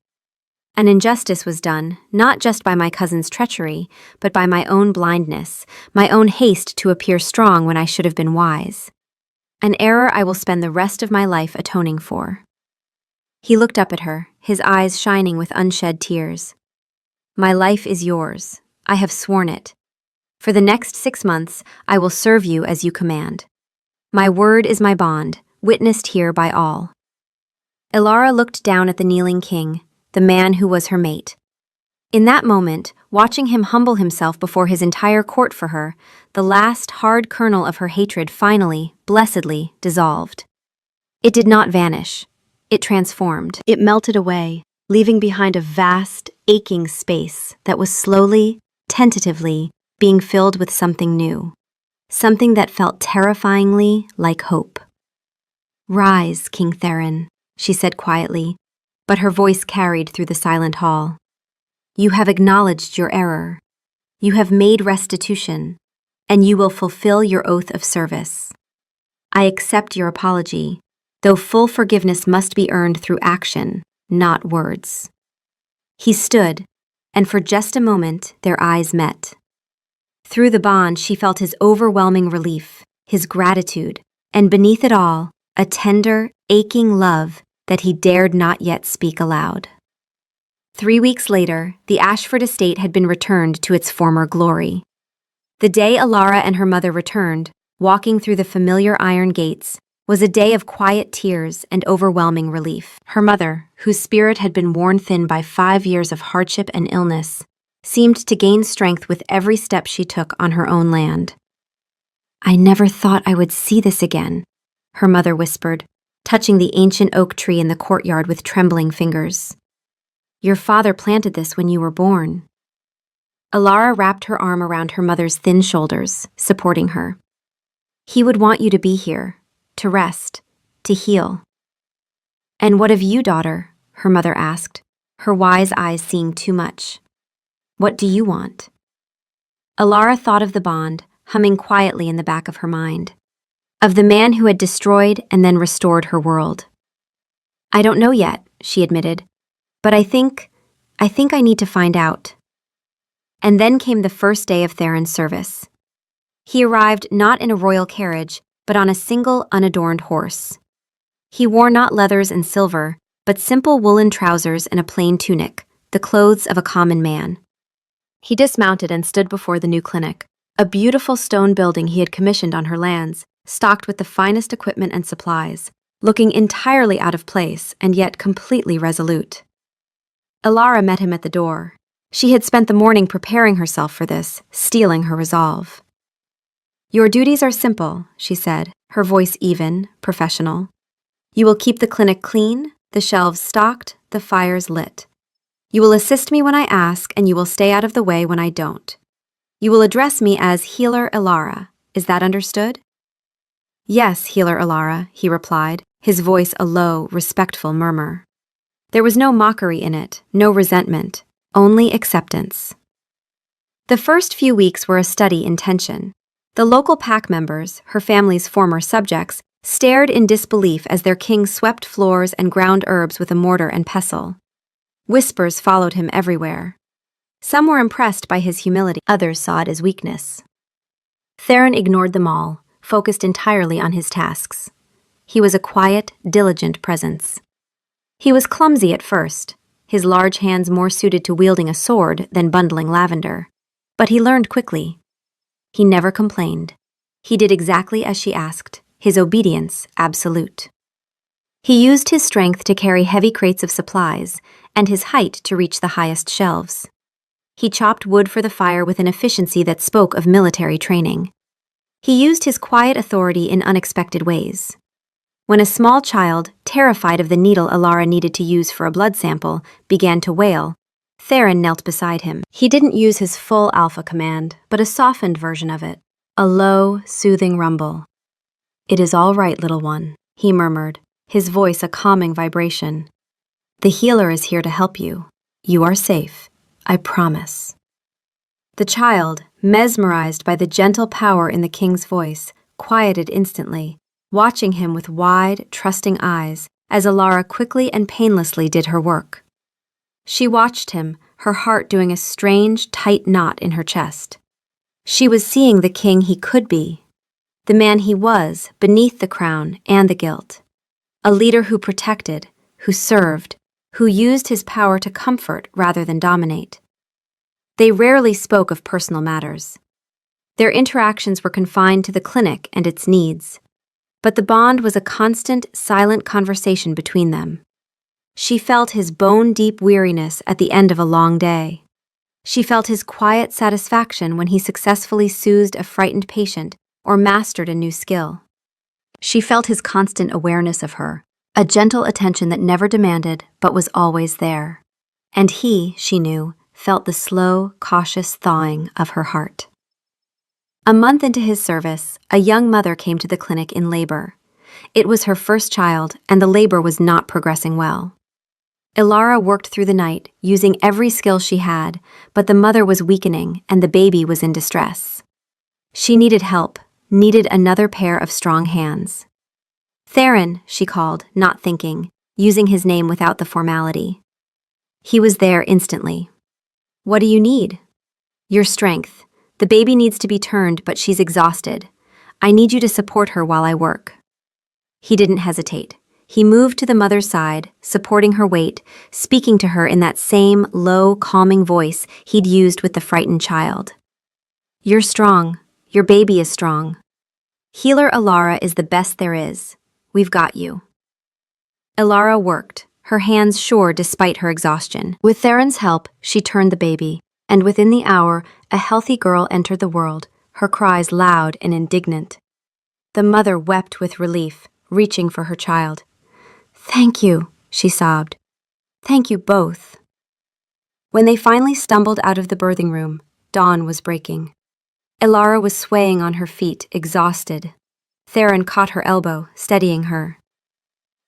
An injustice was done, not just by my cousin's treachery, but by my own blindness, my own haste to appear strong when I should have been wise. An error I will spend the rest of my life atoning for. He looked up at her, his eyes shining with unshed tears. My life is yours. I have sworn it. For the next 6 months, I will serve you as you command. My word is my bond, witnessed here by all. Ilara looked down at the kneeling king, the man who was her mate. In that moment, watching him humble himself before his entire court for her, the last hard kernel of her hatred finally, blessedly, dissolved. It did not vanish. It transformed. It melted away, leaving behind a vast, aching space that was slowly, tentatively, being filled with something new. Something that felt terrifyingly like hope. Rise, King Theron, she said quietly, but her voice carried through the silent hall. You have acknowledged your error. You have made restitution, and you will fulfill your oath of service. I accept your apology, though full forgiveness must be earned through action, not words. He stood, and for just a moment their eyes met. Through the bond she felt his overwhelming relief, his gratitude, and beneath it all, a tender, aching love that he dared not yet speak aloud. 3 weeks later, the Ashford estate had been returned to its former glory. The day Alara and her mother returned, walking through the familiar iron gates, was a day of quiet tears and overwhelming relief. Her mother, whose spirit had been worn thin by 5 years of hardship and illness, seemed to gain strength with every step she took on her own land. "I never thought I would see this again," her mother whispered, touching the ancient oak tree in the courtyard with trembling fingers. "Your father planted this when you were born." Alara wrapped her arm around her mother's thin shoulders, supporting her. "He would want you to be here, to rest, to heal." "And what of you, daughter?" her mother asked, her wise eyes seeing too much. "What do you want?" Alara thought of the bond, humming quietly in the back of her mind, of the man who had destroyed and then restored her world. "I don't know yet," she admitted, "but I think I need to find out." And then came the first day of Theron's service. He arrived not in a royal carriage, but on a single unadorned horse. He wore not leathers and silver, but simple woolen trousers and a plain tunic, the clothes of a common man. He dismounted and stood before the new clinic, a beautiful stone building he had commissioned on her lands, stocked with the finest equipment and supplies, looking entirely out of place and yet completely resolute. Alara met him at the door. She had spent the morning preparing herself for this, steeling her resolve. "Your duties are simple," she said, her voice even, professional. "You will keep the clinic clean, the shelves stocked, the fires lit. You will assist me when I ask, and you will stay out of the way when I don't. You will address me as Healer Alara. Is that understood?" "Yes, Healer Alara," he replied, his voice a low, respectful murmur. There was no mockery in it, no resentment, only acceptance. The first few weeks were a study in tension. The local pack members, her family's former subjects, stared in disbelief as their king swept floors and ground herbs with a mortar and pestle. Whispers followed him everywhere. Some were impressed by his humility, others saw it as weakness. Theron ignored them all, focused entirely on his tasks. He was a quiet, diligent presence. He was clumsy at first, his large hands more suited to wielding a sword than bundling lavender. But he learned quickly. He never complained. He did exactly as she asked, his obedience absolute. He used his strength to carry heavy crates of supplies, and his height to reach the highest shelves. He chopped wood for the fire with an efficiency that spoke of military training. He used his quiet authority in unexpected ways. When a small child, terrified of the needle Alara needed to use for a blood sample, began to wail, Theron knelt beside him. He didn't use his full alpha command, but a softened version of it, a low, soothing rumble. "It is all right, little one," he murmured, his voice a calming vibration. "The healer is here to help you. You are safe, I promise." The child, mesmerized by the gentle power in the king's voice, quieted instantly, watching him with wide, trusting eyes as Alara quickly and painlessly did her work. She watched him, her heart doing a strange, tight knot in her chest. She was seeing the king he could be, the man he was beneath the crown and the guilt, a leader who protected, who served, who used his power to comfort rather than dominate. They rarely spoke of personal matters. Their interactions were confined to the clinic and its needs. But the bond was a constant, silent conversation between them. She felt his bone-deep weariness at the end of a long day. She felt his quiet satisfaction when he successfully soothed a frightened patient or mastered a new skill. She felt his constant awareness of her, a gentle attention that never demanded but was always there. And he, she knew, felt the slow, cautious thawing of her heart. A month into his service, a young mother came to the clinic in labor. It was her first child, and the labor was not progressing well. Alara worked through the night, using every skill she had, but the mother was weakening and the baby was in distress. She needed help, needed another pair of strong hands. "Theron," she called, not thinking, using his name without the formality. He was there instantly. "What do you need?" "Your strength. The baby needs to be turned, but she's exhausted. I need you to support her while I work." He didn't hesitate. He moved to the mother's side, supporting her weight, speaking to her in that same low, calming voice he'd used with the frightened child. "You're strong. Your baby is strong. Healer Alara is the best there is. We've got you." Alara worked, her hands sure despite her exhaustion. With Theron's help, she turned the baby, and within the hour, a healthy girl entered the world, her cries loud and indignant. The mother wept with relief, reaching for her child. "Thank you," she sobbed. "Thank you both." When they finally stumbled out of the birthing room, dawn was breaking. Alara was swaying on her feet, exhausted. Theron caught her elbow, steadying her.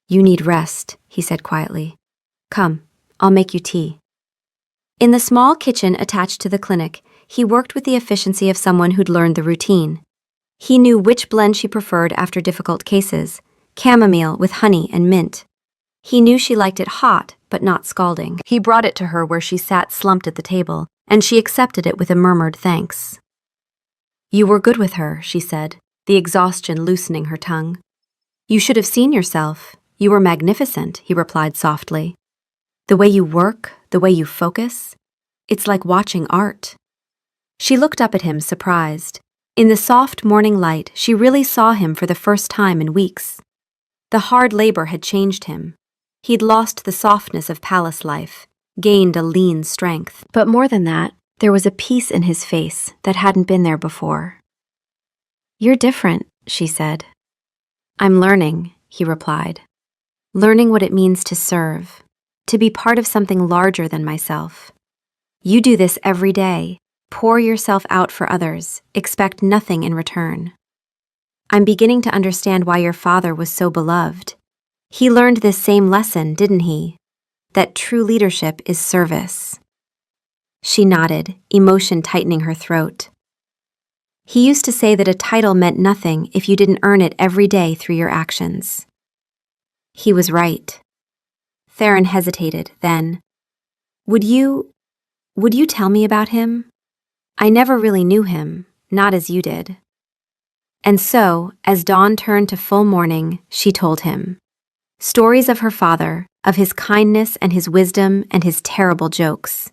"You need rest," he said quietly. "Come, I'll make you tea." In the small kitchen attached to the clinic, he worked with the efficiency of someone who'd learned the routine. He knew which blend she preferred after difficult cases, chamomile with honey and mint. He knew she liked it hot, but not scalding. He brought it to her where she sat slumped at the table, and she accepted it with a murmured thanks. "You were good with her," she said, the exhaustion loosening her tongue. "You should have seen yourself. You were magnificent," he replied softly. "The way you work, the way you focus, it's like watching art." She looked up at him, surprised. In the soft morning light, she really saw him for the first time in weeks. The hard labor had changed him. He'd lost the softness of palace life, gained a lean strength. But more than that, there was a peace in his face that hadn't been there before. "You're different," she said. "I'm learning," he replied. "Learning what it means to serve, to be part of something larger than myself. You do this every day. Pour yourself out for others, expect nothing in return. I'm beginning to understand why your father was so beloved. He learned this same lesson, didn't he? That true leadership is service." She nodded, emotion tightening her throat. "He used to say that a title meant nothing if you didn't earn it every day through your actions." He was right. Theron hesitated, then, Would you tell me about him? I never really knew him, not as you did." And so, as dawn turned to full morning, she told him. Stories of her father, of his kindness and his wisdom and his terrible jokes.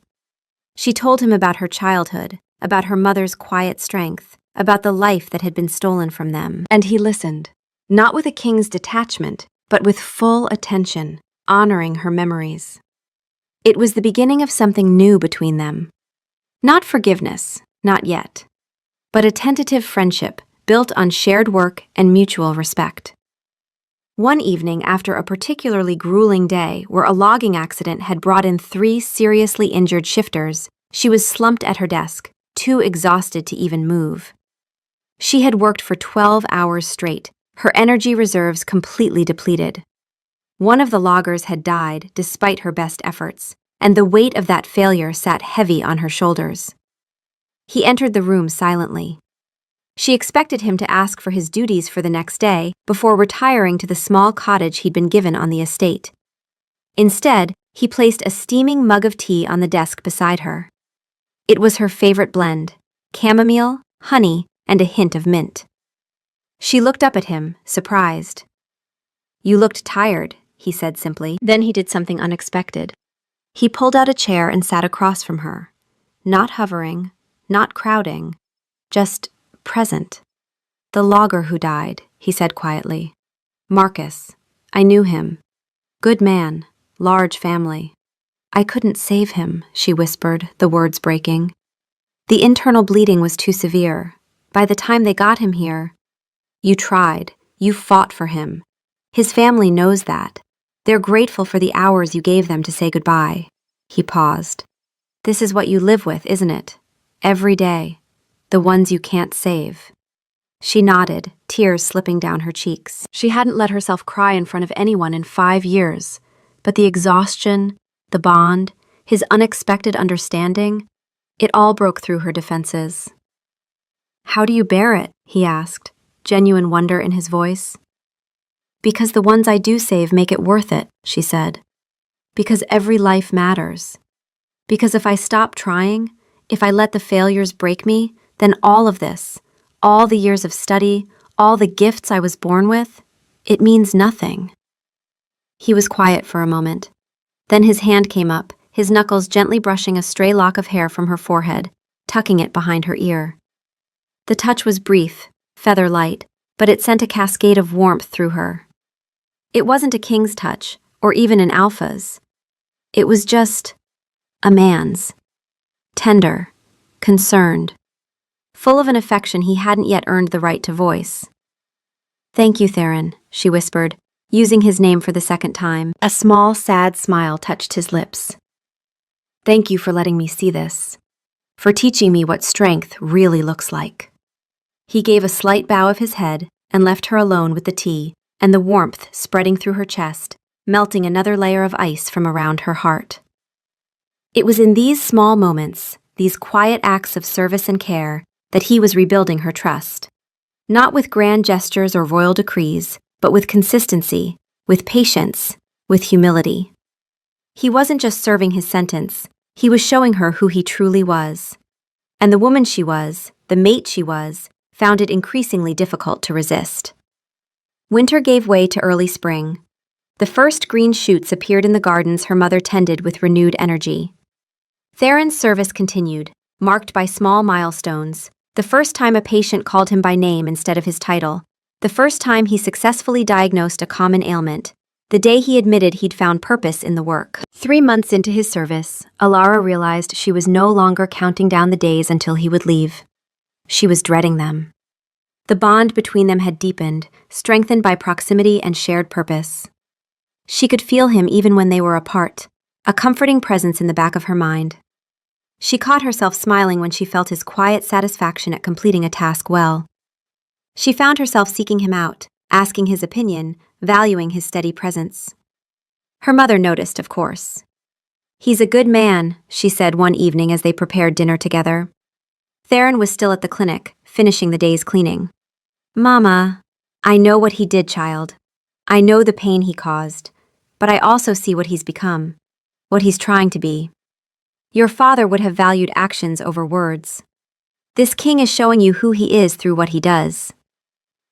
She told him about her childhood, about her mother's quiet strength, about the life that had been stolen from them. And he listened, not with a king's detachment, but with full attention, honoring her memories. It was the beginning of something new between them. Not forgiveness, not yet, but a tentative friendship built on shared work and mutual respect. One evening after a particularly grueling day where a logging accident had brought in 3 seriously injured shifters, she was slumped at her desk, too exhausted to even move. She had worked for 12 hours straight, her energy reserves completely depleted. One of the loggers had died despite her best efforts, and the weight of that failure sat heavy on her shoulders. He entered the room silently. She expected him to ask for his duties for the next day before retiring to the small cottage he'd been given on the estate. Instead, he placed a steaming mug of tea on the desk beside her. It was her favorite blend, chamomile, honey, and a hint of mint. She looked up at him, surprised. "You looked tired," he said simply. Then he did something unexpected. He pulled out a chair and sat across from her, not hovering, not crowding, just present. "The logger who died," he said quietly. "Marcus. I knew him. Good man, large family. I couldn't save him," she whispered, the words breaking. "The internal bleeding was too severe. By the time they got him here, you tried, you fought for him. His family knows that. They're grateful for the hours you gave them to say goodbye." He paused. "This is what you live with, isn't it? Every day. The ones you can't save." She nodded, tears slipping down her cheeks. She hadn't let herself cry in front of anyone in 5 years, but the exhaustion, the bond, his unexpected understanding, it all broke through her defenses. "How do you bear it?" he asked, genuine wonder in his voice. "Because the ones I do save make it worth it," she said. "Because every life matters. Because if I stop trying, if I let the failures break me, then all of this, all the years of study, all the gifts I was born with, it means nothing." He was quiet for a moment. Then his hand came up, his knuckles gently brushing a stray lock of hair from her forehead, tucking it behind her ear. The touch was brief, feather-light, but it sent a cascade of warmth through her. It wasn't a king's touch, or even an alpha's. It was just a man's. Tender, concerned, full of an affection he hadn't yet earned the right to voice. "Thank you, Theron," she whispered, using his name for the second time. A small, sad smile touched his lips. "Thank you for letting me see this, for teaching me what strength really looks like." He gave a slight bow of his head and left her alone with the tea and the warmth spreading through her chest, melting another layer of ice from around her heart. It was in these small moments, these quiet acts of service and care, that he was rebuilding her trust. Not with grand gestures or royal decrees, but with consistency, with patience, with humility. He wasn't just serving his sentence, he was showing her who he truly was. And the woman she was, the mate she was, found it increasingly difficult to resist. Winter gave way to early spring. The first green shoots appeared in the gardens her mother tended with renewed energy. Theron's service continued, marked by small milestones. The first time a patient called him by name instead of his title. The first time he successfully diagnosed a common ailment. The day he admitted he'd found purpose in the work. 3 months into his service, Alara realized she was no longer counting down the days until he would leave. She was dreading them. The bond between them had deepened, strengthened by proximity and shared purpose. She could feel him even when they were apart, a comforting presence in the back of her mind. She caught herself smiling when she felt his quiet satisfaction at completing a task well. She found herself seeking him out, asking his opinion, valuing his steady presence. Her mother noticed, of course. "He's a good man," she said one evening as they prepared dinner together. Theron was still at the clinic, finishing the day's cleaning. "Mama, I know what he did, child. I know the pain he caused, but I also see what he's become, what he's trying to be. Your father would have valued actions over words. This king is showing you who he is through what he does."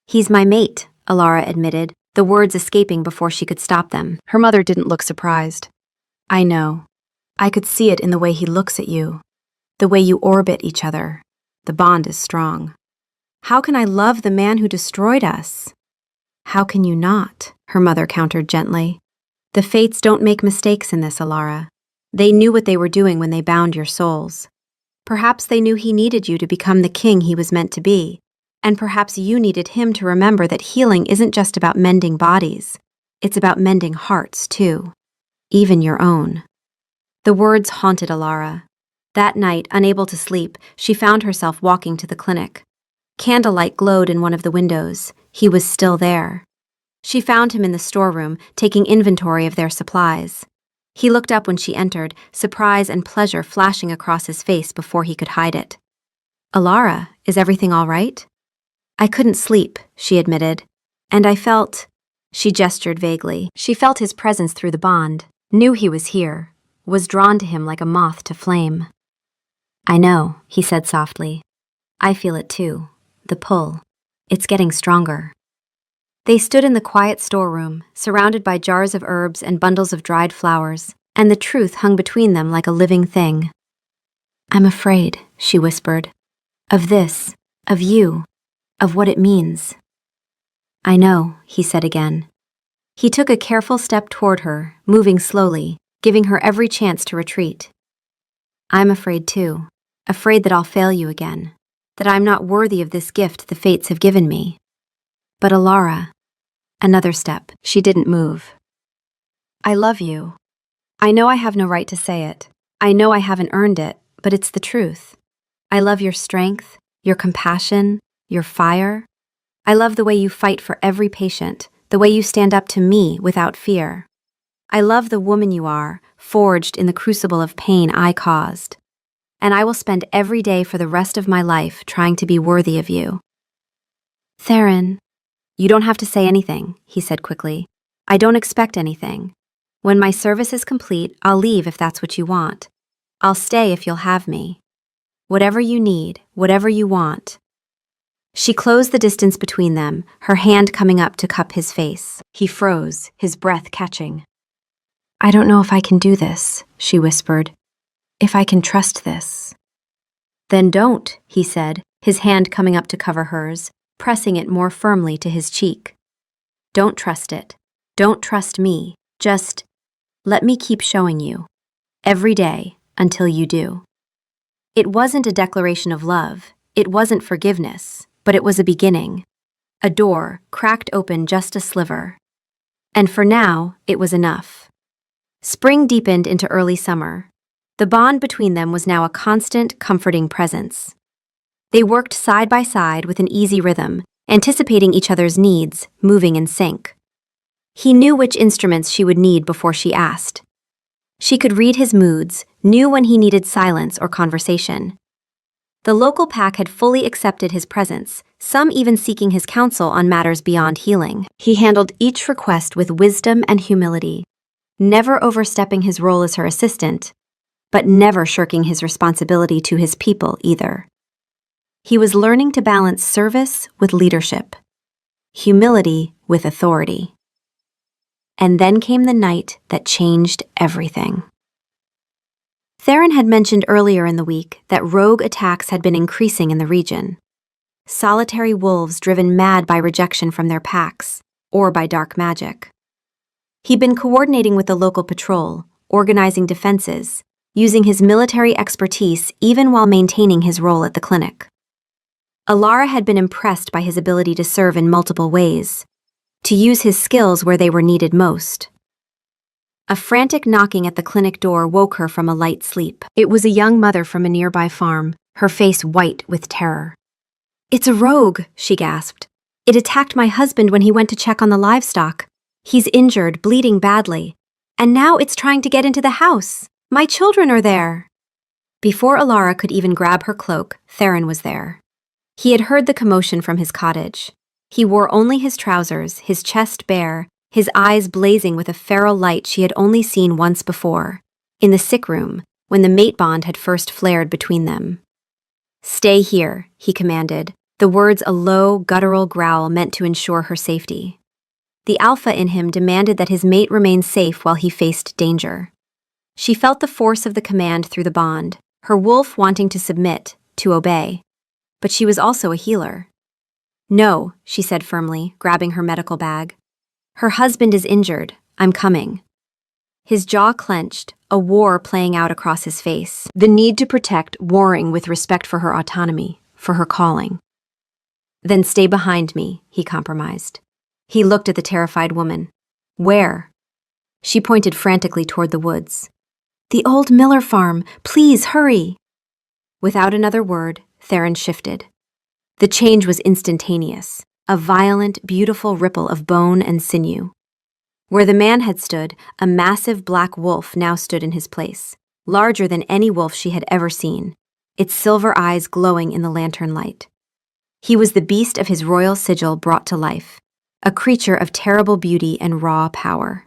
"He's my mate," Alara admitted, the words escaping before she could stop them. Her mother didn't look surprised. "I know. I could see it in the way he looks at you, the way you orbit each other. The bond is strong. How can I love the man who destroyed us?" "How can you not?" her mother countered gently. "The fates don't make mistakes in this, Alara. They knew what they were doing when they bound your souls. Perhaps they knew he needed you to become the king he was meant to be, and perhaps you needed him to remember that healing isn't just about mending bodies. It's about mending hearts, too. Even your own." The words haunted Alara. That night, unable to sleep, she found herself walking to the clinic. Candlelight glowed in one of the windows. He was still there. She found him in the storeroom, taking inventory of their supplies. He looked up when she entered, surprise and pleasure flashing across his face before he could hide it. "Alara, is everything all right?" "I couldn't sleep," she admitted. "And I felt—" She gestured vaguely. She felt his presence through the bond, knew he was here, was drawn to him like a moth to flame. "I know," he said softly. "I feel it too. The pull. It's getting stronger." They stood in the quiet storeroom, surrounded by jars of herbs and bundles of dried flowers, and the truth hung between them like a living thing. "I'm afraid," she whispered. "Of this, of you, of what it means." "I know," he said again. He took a careful step toward her, moving slowly, giving her every chance to retreat. "I'm afraid too, afraid that I'll fail you again, that I'm not worthy of this gift the fates have given me. But Alara—" Another step. She didn't move. "I love you. I know I have no right to say it. I know I haven't earned it, but it's the truth. I love your strength, your compassion, your fire. I love the way you fight for every patient, the way you stand up to me without fear. I love the woman you are, forged in the crucible of pain I caused. And I will spend every day for the rest of my life trying to be worthy of you." "Theron." "You don't have to say anything," he said quickly. "I don't expect anything. When my service is complete, I'll leave if that's what you want. I'll stay if you'll have me. Whatever you need, whatever you want." She closed the distance between them, her hand coming up to cup his face. He froze, his breath catching. "I don't know if I can do this," she whispered. "If I can trust this." "Then don't," he said, his hand coming up to cover hers, pressing it more firmly to his cheek. "Don't trust it. Don't trust me. Just let me keep showing you. Every day, until you do." It wasn't a declaration of love. It wasn't forgiveness, but it was a beginning. A door, cracked open just a sliver. And for now, it was enough. Spring deepened into early summer. The bond between them was now a constant, comforting presence. They worked side by side with an easy rhythm, anticipating each other's needs, moving in sync. He knew which instruments she would need before she asked. She could read his moods, knew when he needed silence or conversation. The local pack had fully accepted his presence, some even seeking his counsel on matters beyond healing. He handled each request with wisdom and humility, never overstepping his role as her assistant, but never shirking his responsibility to his people either. He was learning to balance service with leadership, humility with authority. And then came the night that changed everything. Theron had mentioned earlier in the week that rogue attacks had been increasing in the region. Solitary wolves driven mad by rejection from their packs, or by dark magic. He'd been coordinating with the local patrol, organizing defenses, using his military expertise even while maintaining his role at the clinic. Alara had been impressed by his ability to serve in multiple ways, to use his skills where they were needed most. A frantic knocking at the clinic door woke her from a light sleep. It was a young mother from a nearby farm, her face white with terror. "It's a rogue," she gasped. "It attacked my husband when he went to check on the livestock. He's injured, bleeding badly. And now it's trying to get into the house. My children are there." Before Alara could even grab her cloak, Theron was there. He had heard the commotion from his cottage. He wore only his trousers, his chest bare, his eyes blazing with a feral light she had only seen once before, in the sick room, when the mate bond had first flared between them. "Stay here," he commanded, the words a low, guttural growl meant to ensure her safety. The alpha in him demanded that his mate remain safe while he faced danger. She felt the force of the command through the bond, her wolf wanting to submit, to obey. But she was also a healer. "No," she said firmly, grabbing her medical bag. "Her husband is injured. I'm coming." His jaw clenched, a war playing out across his face. The need to protect warring with respect for her autonomy, for her calling. "Then stay behind me," he compromised. He looked at the terrified woman. "Where?" She pointed frantically toward the woods. "The old Miller farm. Please, hurry." Without another word, Theron shifted. The change was instantaneous, a violent, beautiful ripple of bone and sinew. Where the man had stood, a massive black wolf now stood in his place, larger than any wolf she had ever seen, its silver eyes glowing in the lantern light. He was the beast of his royal sigil brought to life, a creature of terrible beauty and raw power.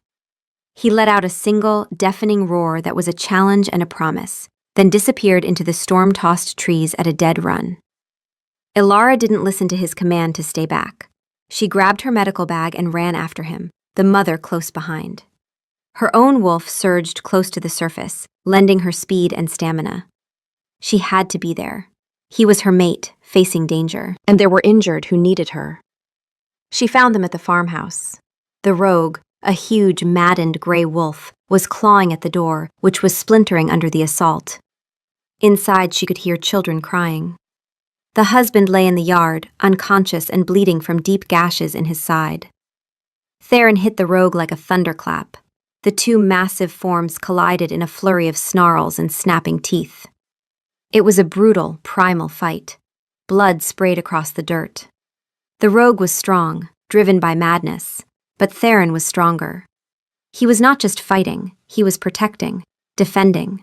He let out a single, deafening roar that was a challenge and a promise, then disappeared into the storm-tossed trees at a dead run. Alara didn't listen to his command to stay back. She grabbed her medical bag and ran after him, the mother close behind. Her own wolf surged close to the surface, lending her speed and stamina. She had to be there. He was her mate, facing danger, and there were injured who needed her. She found them at the farmhouse. The rogue, a huge, maddened gray wolf, was clawing at the door, which was splintering under the assault. Inside, she could hear children crying. The husband lay in the yard, unconscious and bleeding from deep gashes in his side. Theron hit the rogue like a thunderclap. The two massive forms collided in a flurry of snarls and snapping teeth. It was a brutal, primal fight. Blood sprayed across the dirt. The rogue was strong, driven by madness, but Theron was stronger. He was not just fighting, he was protecting, defending.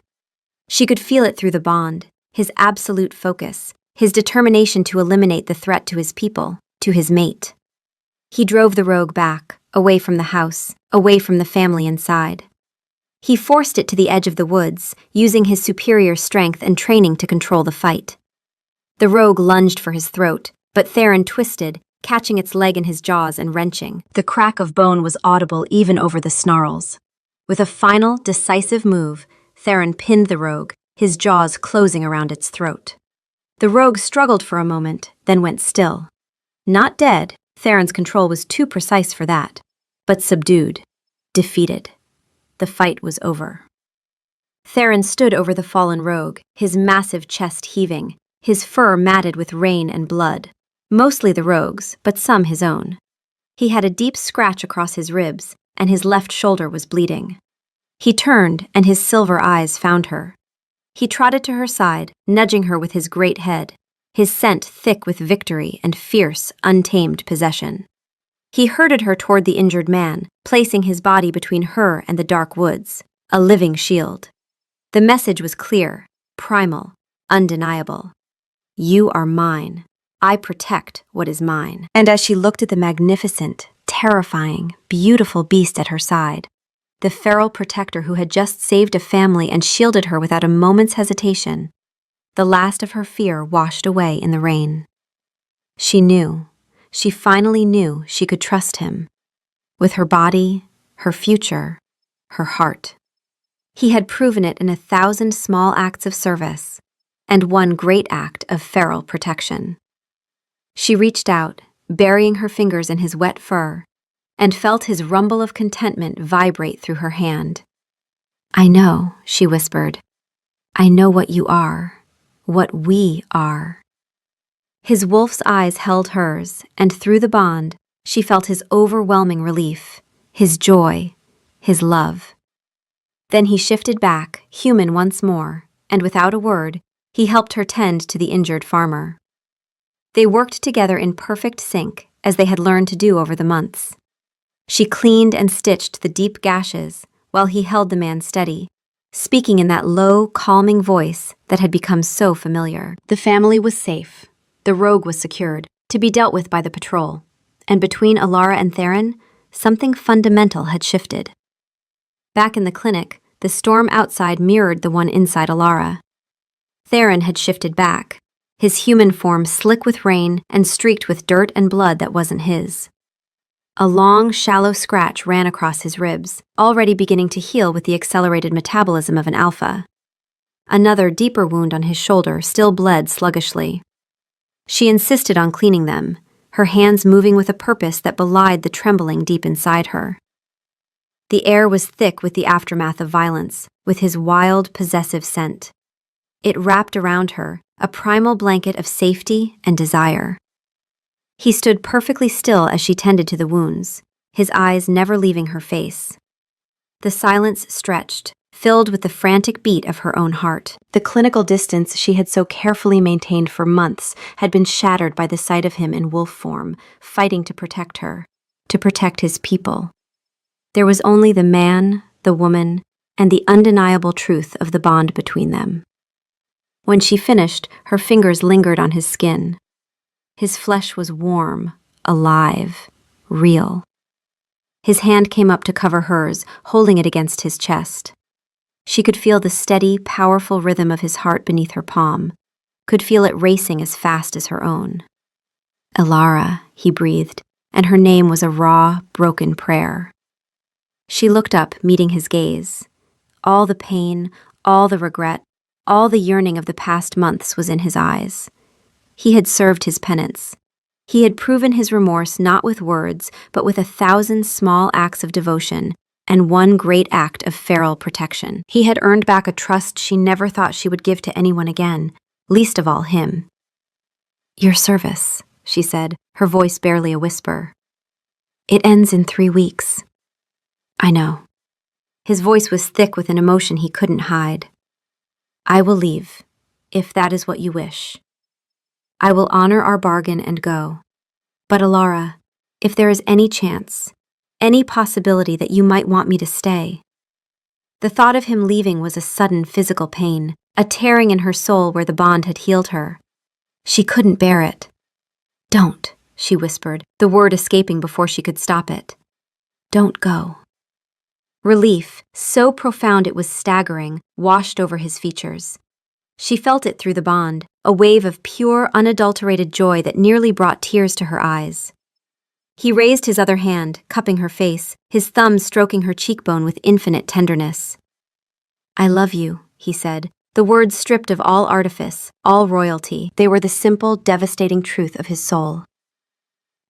She could feel it through the bond, his absolute focus, his determination to eliminate the threat to his people, to his mate. He drove the rogue back, away from the house, away from the family inside. He forced it to the edge of the woods, using his superior strength and training to control the fight. The rogue lunged for his throat, But Theron twisted, catching its leg in his jaws and wrenching. The crack of bone was audible even over the snarls. With a final, decisive move, Theron pinned the rogue, his jaws closing around its throat. The rogue struggled for a moment, then went still. Not dead, Theron's control was too precise for that, but subdued, defeated. The fight was over. Theron stood over the fallen rogue, his massive chest heaving, his fur matted with rain and blood. Mostly the rogue's, but some his own. He had a deep scratch across his ribs, and his left shoulder was bleeding. He turned, and his silver eyes found her. He trotted to her side, nudging her with his great head, his scent thick with victory and fierce, untamed possession. He herded her toward the injured man, placing his body between her and the dark woods, a living shield. The message was clear, primal, undeniable. You are mine. I protect what is mine. And as she looked at the magnificent, terrifying, beautiful beast at her side, the feral protector who had just saved a family and shielded her without a moment's hesitation, the last of her fear washed away in the rain. She knew, she finally knew she could trust him. With her body, her future, her heart. He had proven it in 1,000 small acts of service, and one great act of feral protection. She reached out, burying her fingers in his wet fur, and felt his rumble of contentment vibrate through her hand. I know, she whispered. I know what you are, what we are. His wolf's eyes held hers, and through the bond, she felt his overwhelming relief, his joy, his love. Then he shifted back, human once more, and without a word, he helped her tend to the injured farmer. They worked together in perfect sync, as they had learned to do over the months. She cleaned and stitched the deep gashes, while he held the man steady, speaking in that low, calming voice that had become so familiar. The family was safe. The rogue was secured, to be dealt with by the patrol. And between Alara and Theron, something fundamental had shifted. Back in the clinic, the storm outside mirrored the one inside Alara. Theron had shifted back, his human form slick with rain and streaked with dirt and blood that wasn't his. A long, shallow scratch ran across his ribs, already beginning to heal with the accelerated metabolism of an alpha. Another, deeper wound on his shoulder still bled sluggishly. She insisted on cleaning them, her hands moving with a purpose that belied the trembling deep inside her. The air was thick with the aftermath of violence, with his wild, possessive scent. It wrapped around her, a primal blanket of safety and desire. He stood perfectly still as she tended to the wounds, his eyes never leaving her face. The silence stretched, filled with the frantic beat of her own heart. The clinical distance she had so carefully maintained for months had been shattered by the sight of him in wolf form, fighting to protect her, to protect his people. There was only the man, the woman, and the undeniable truth of the bond between them. When she finished, her fingers lingered on his skin. His flesh was warm, alive, real. His hand came up to cover hers, holding it against his chest. She could feel the steady, powerful rhythm of his heart beneath her palm, could feel it racing as fast as her own. Alara, he breathed, and her name was a raw, broken prayer. She looked up, meeting his gaze. All the pain, all the regret, all the yearning of the past months was in his eyes. He had served his penance. He had proven his remorse not with words, but with 1,000 small acts of devotion and one great act of feral protection. He had earned back a trust she never thought she would give to anyone again, least of all him. Your service, she said, her voice barely a whisper. It ends in 3 weeks. I know. His voice was thick with an emotion he couldn't hide. I will leave, if that is what you wish. I will honor our bargain and go. But Alara, if there is any chance, any possibility that you might want me to stay. The thought of him leaving was a sudden physical pain, a tearing in her soul where the bond had healed her. She couldn't bear it. Don't, she whispered, the word escaping before she could stop it. Don't go. Relief, so profound it was staggering, washed over his features. She felt it through the bond, a wave of pure, unadulterated joy that nearly brought tears to her eyes. He raised his other hand, cupping her face, his thumb stroking her cheekbone with infinite tenderness. "I love you," he said, the words stripped of all artifice, all royalty. They were the simple, devastating truth of his soul.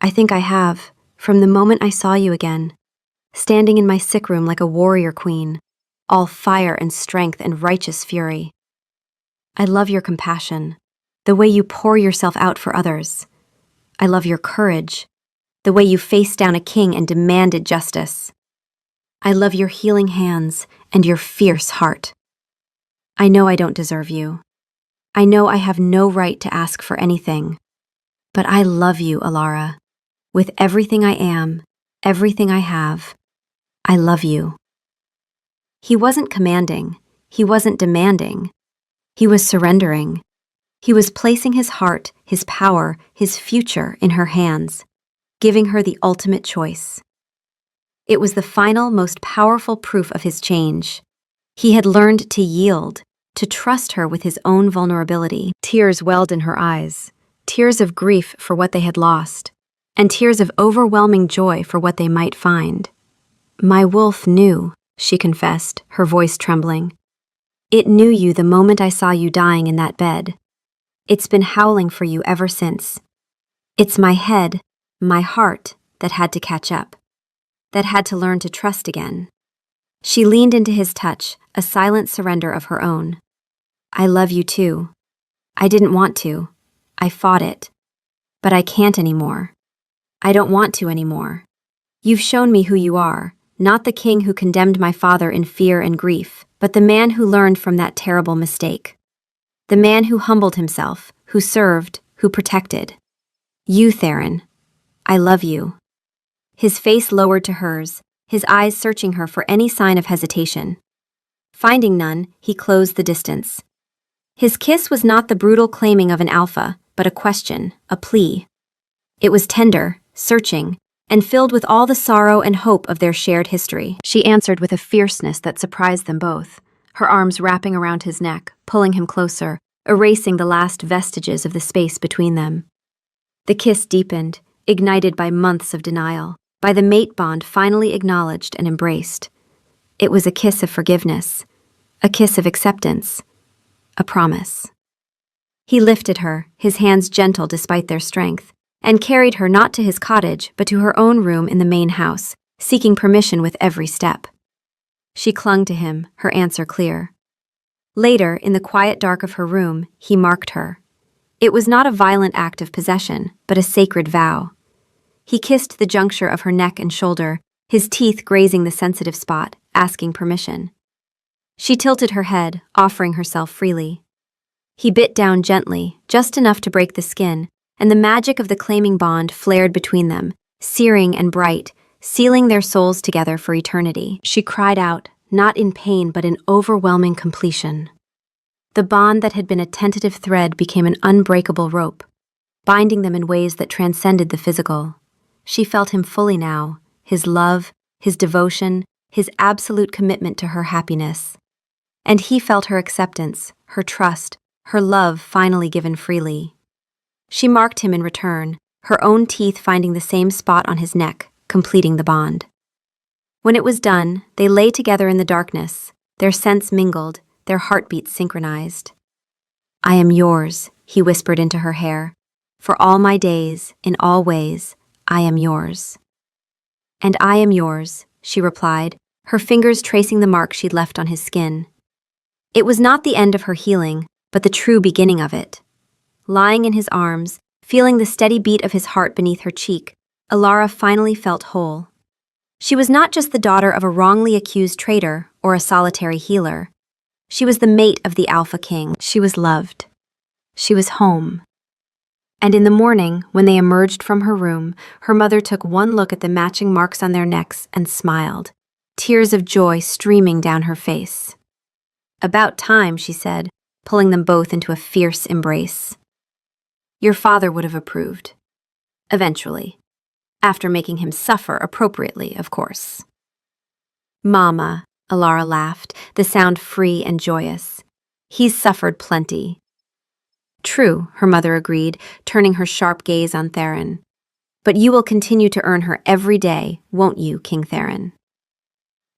"I think I have, from the moment I saw you again, standing in my sick room like a warrior queen, all fire and strength and righteous fury. I love your compassion, the way you pour yourself out for others. I love your courage, the way you faced down a king and demanded justice. I love your healing hands and your fierce heart. I know I don't deserve you. I know I have no right to ask for anything. But I love you, Alara. With everything I am, everything I have, I love you." He wasn't commanding. He wasn't demanding. He was surrendering. He was placing his heart, his power, his future in her hands, giving her the ultimate choice. It was the final, most powerful proof of his change. He had learned to yield, to trust her with his own vulnerability. Tears welled in her eyes, tears of grief for what they had lost, and tears of overwhelming joy for what they might find. "My wolf knew," she confessed, her voice trembling. "It knew you the moment I saw you dying in that bed. It's been howling for you ever since. It's my head, my heart, that had to catch up, that had to learn to trust again." She leaned into his touch, a silent surrender of her own. "I love you too. I didn't want to. I fought it. But I can't anymore. I don't want to anymore. You've shown me who you are, not the king who condemned my father in fear and grief, but the man who learned from that terrible mistake. The man who humbled himself, who served, who protected. You, Theron. I love you." His face lowered to hers, his eyes searching her for any sign of hesitation. Finding none, he closed the distance. His kiss was not the brutal claiming of an alpha, but a question, a plea. It was tender, searching, and filled with all the sorrow and hope of their shared history. She answered with a fierceness that surprised them both, her arms wrapping around his neck, pulling him closer, erasing the last vestiges of the space between them. The kiss deepened, ignited by months of denial, by the mate bond finally acknowledged and embraced. It was a kiss of forgiveness, a kiss of acceptance, a promise. He lifted her, his hands gentle despite their strength, and carried her not to his cottage but to her own room in the main house, seeking permission with every step. She clung to him, her answer clear. Later, in the quiet dark of her room, he marked her. It was not a violent act of possession, but a sacred vow. He kissed the juncture of her neck and shoulder, his teeth grazing the sensitive spot, asking permission. She tilted her head, offering herself freely. He bit down gently, just enough to break the skin, and the magic of the claiming bond flared between them, searing and bright, sealing their souls together for eternity. She cried out, not in pain but in overwhelming completion. The bond that had been a tentative thread became an unbreakable rope, binding them in ways that transcended the physical. She felt him fully now, his love, his devotion, his absolute commitment to her happiness. And he felt her acceptance, her trust, her love finally given freely. She marked him in return, her own teeth finding the same spot on his neck, completing the bond. When it was done, they lay together in the darkness, their scents mingled, their heartbeats synchronized. "I am yours," he whispered into her hair. "For all my days, in all ways, I am yours." "And I am yours," she replied, her fingers tracing the mark she'd left on his skin. It was not the end of her healing, but the true beginning of it. Lying in his arms, feeling the steady beat of his heart beneath her cheek, Alara finally felt whole. She was not just the daughter of a wrongly accused traitor or a solitary healer. She was the mate of the Alpha King. She was loved. She was home. And in the morning, when they emerged from her room, her mother took one look at the matching marks on their necks and smiled, tears of joy streaming down her face. "About time," she said, pulling them both into a fierce embrace. "Your father would have approved. Eventually. After making him suffer appropriately, of course." "Mama," Alara laughed, the sound free and joyous. He's suffered plenty. True, her mother agreed, turning her sharp gaze on Theron. But you will continue to earn her every day, won't you, King Theron?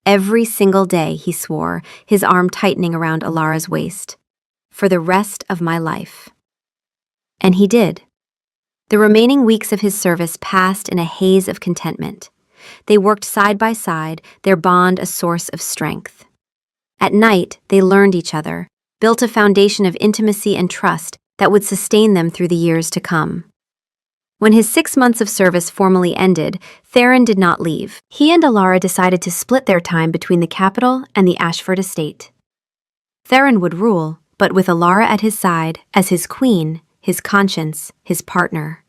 Every single day, he swore, his arm tightening around Alara's waist. For the rest of my life. And he did. The remaining weeks of his service passed in a haze of contentment. They worked side by side, their bond a source of strength. At night, they learned each other, built a foundation of intimacy and trust that would sustain them through the years to come. When his 6 months of service formally ended, Theron did not leave. He and Alara decided to split their time between the capital and the Ashford estate. Theron would rule, but with Alara at his side as his queen, his conscience, his partner.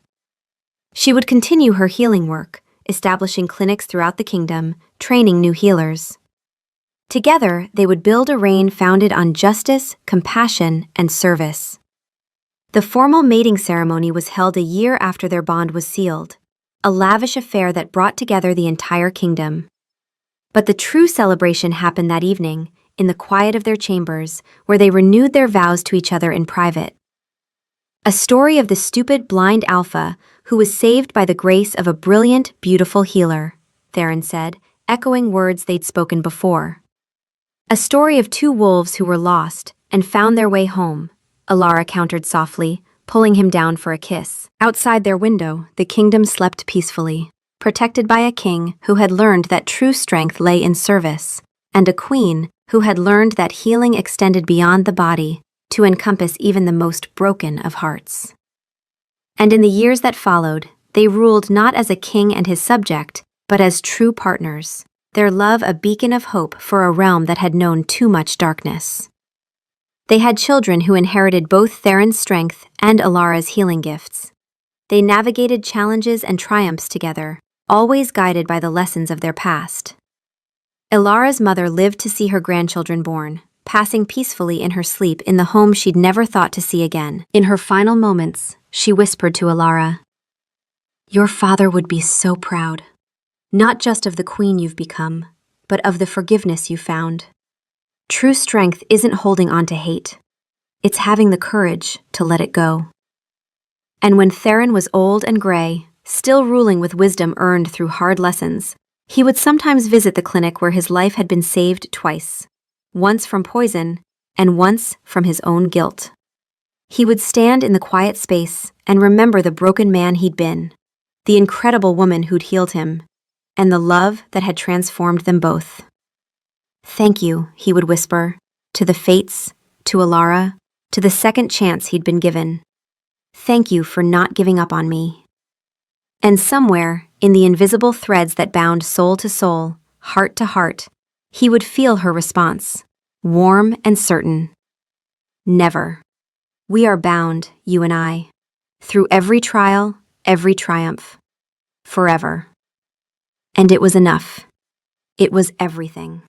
She would continue her healing work, establishing clinics throughout the kingdom, training new healers. Together, they would build a reign founded on justice, compassion, and service. The formal mating ceremony was held a year after their bond was sealed, a lavish affair that brought together the entire kingdom. But the true celebration happened that evening, in the quiet of their chambers, where they renewed their vows to each other in private. A story of the stupid, blind alpha who was saved by the grace of a brilliant, beautiful healer, Theron said, echoing words they'd spoken before. A story of 2 wolves who were lost and found their way home, Alara countered softly, pulling him down for a kiss. Outside their window, the kingdom slept peacefully, protected by a king who had learned that true strength lay in service, and a queen who had learned that healing extended beyond the body to encompass even the most broken of hearts. And in the years that followed, they ruled not as a king and his subject, but as true partners, their love a beacon of hope for a realm that had known too much darkness. They had children who inherited both Theron's strength and Alara's healing gifts. They navigated challenges and triumphs together, always guided by the lessons of their past. Alara's mother lived to see her grandchildren born, passing peacefully in her sleep in the home she'd never thought to see again. In her final moments, she whispered to Alara, "Your father would be so proud, not just of the queen you've become, but of the forgiveness you found. True strength isn't holding on to hate. It's having the courage to let it go." And when Theron was old and gray, still ruling with wisdom earned through hard lessons, he would sometimes visit the clinic where his life had been saved twice, once from poison and once from his own guilt. He would stand in the quiet space and remember the broken man he'd been, the incredible woman who'd healed him, and the love that had transformed them both. "Thank you," he would whisper, to the fates, to Alara, to the second chance he'd been given. "Thank you for not giving up on me." And somewhere, in the invisible threads that bound soul to soul, heart to heart, he would feel her response, warm and certain. "Never. We are bound, you and I, through every trial, every triumph, forever." And it was enough. It was everything.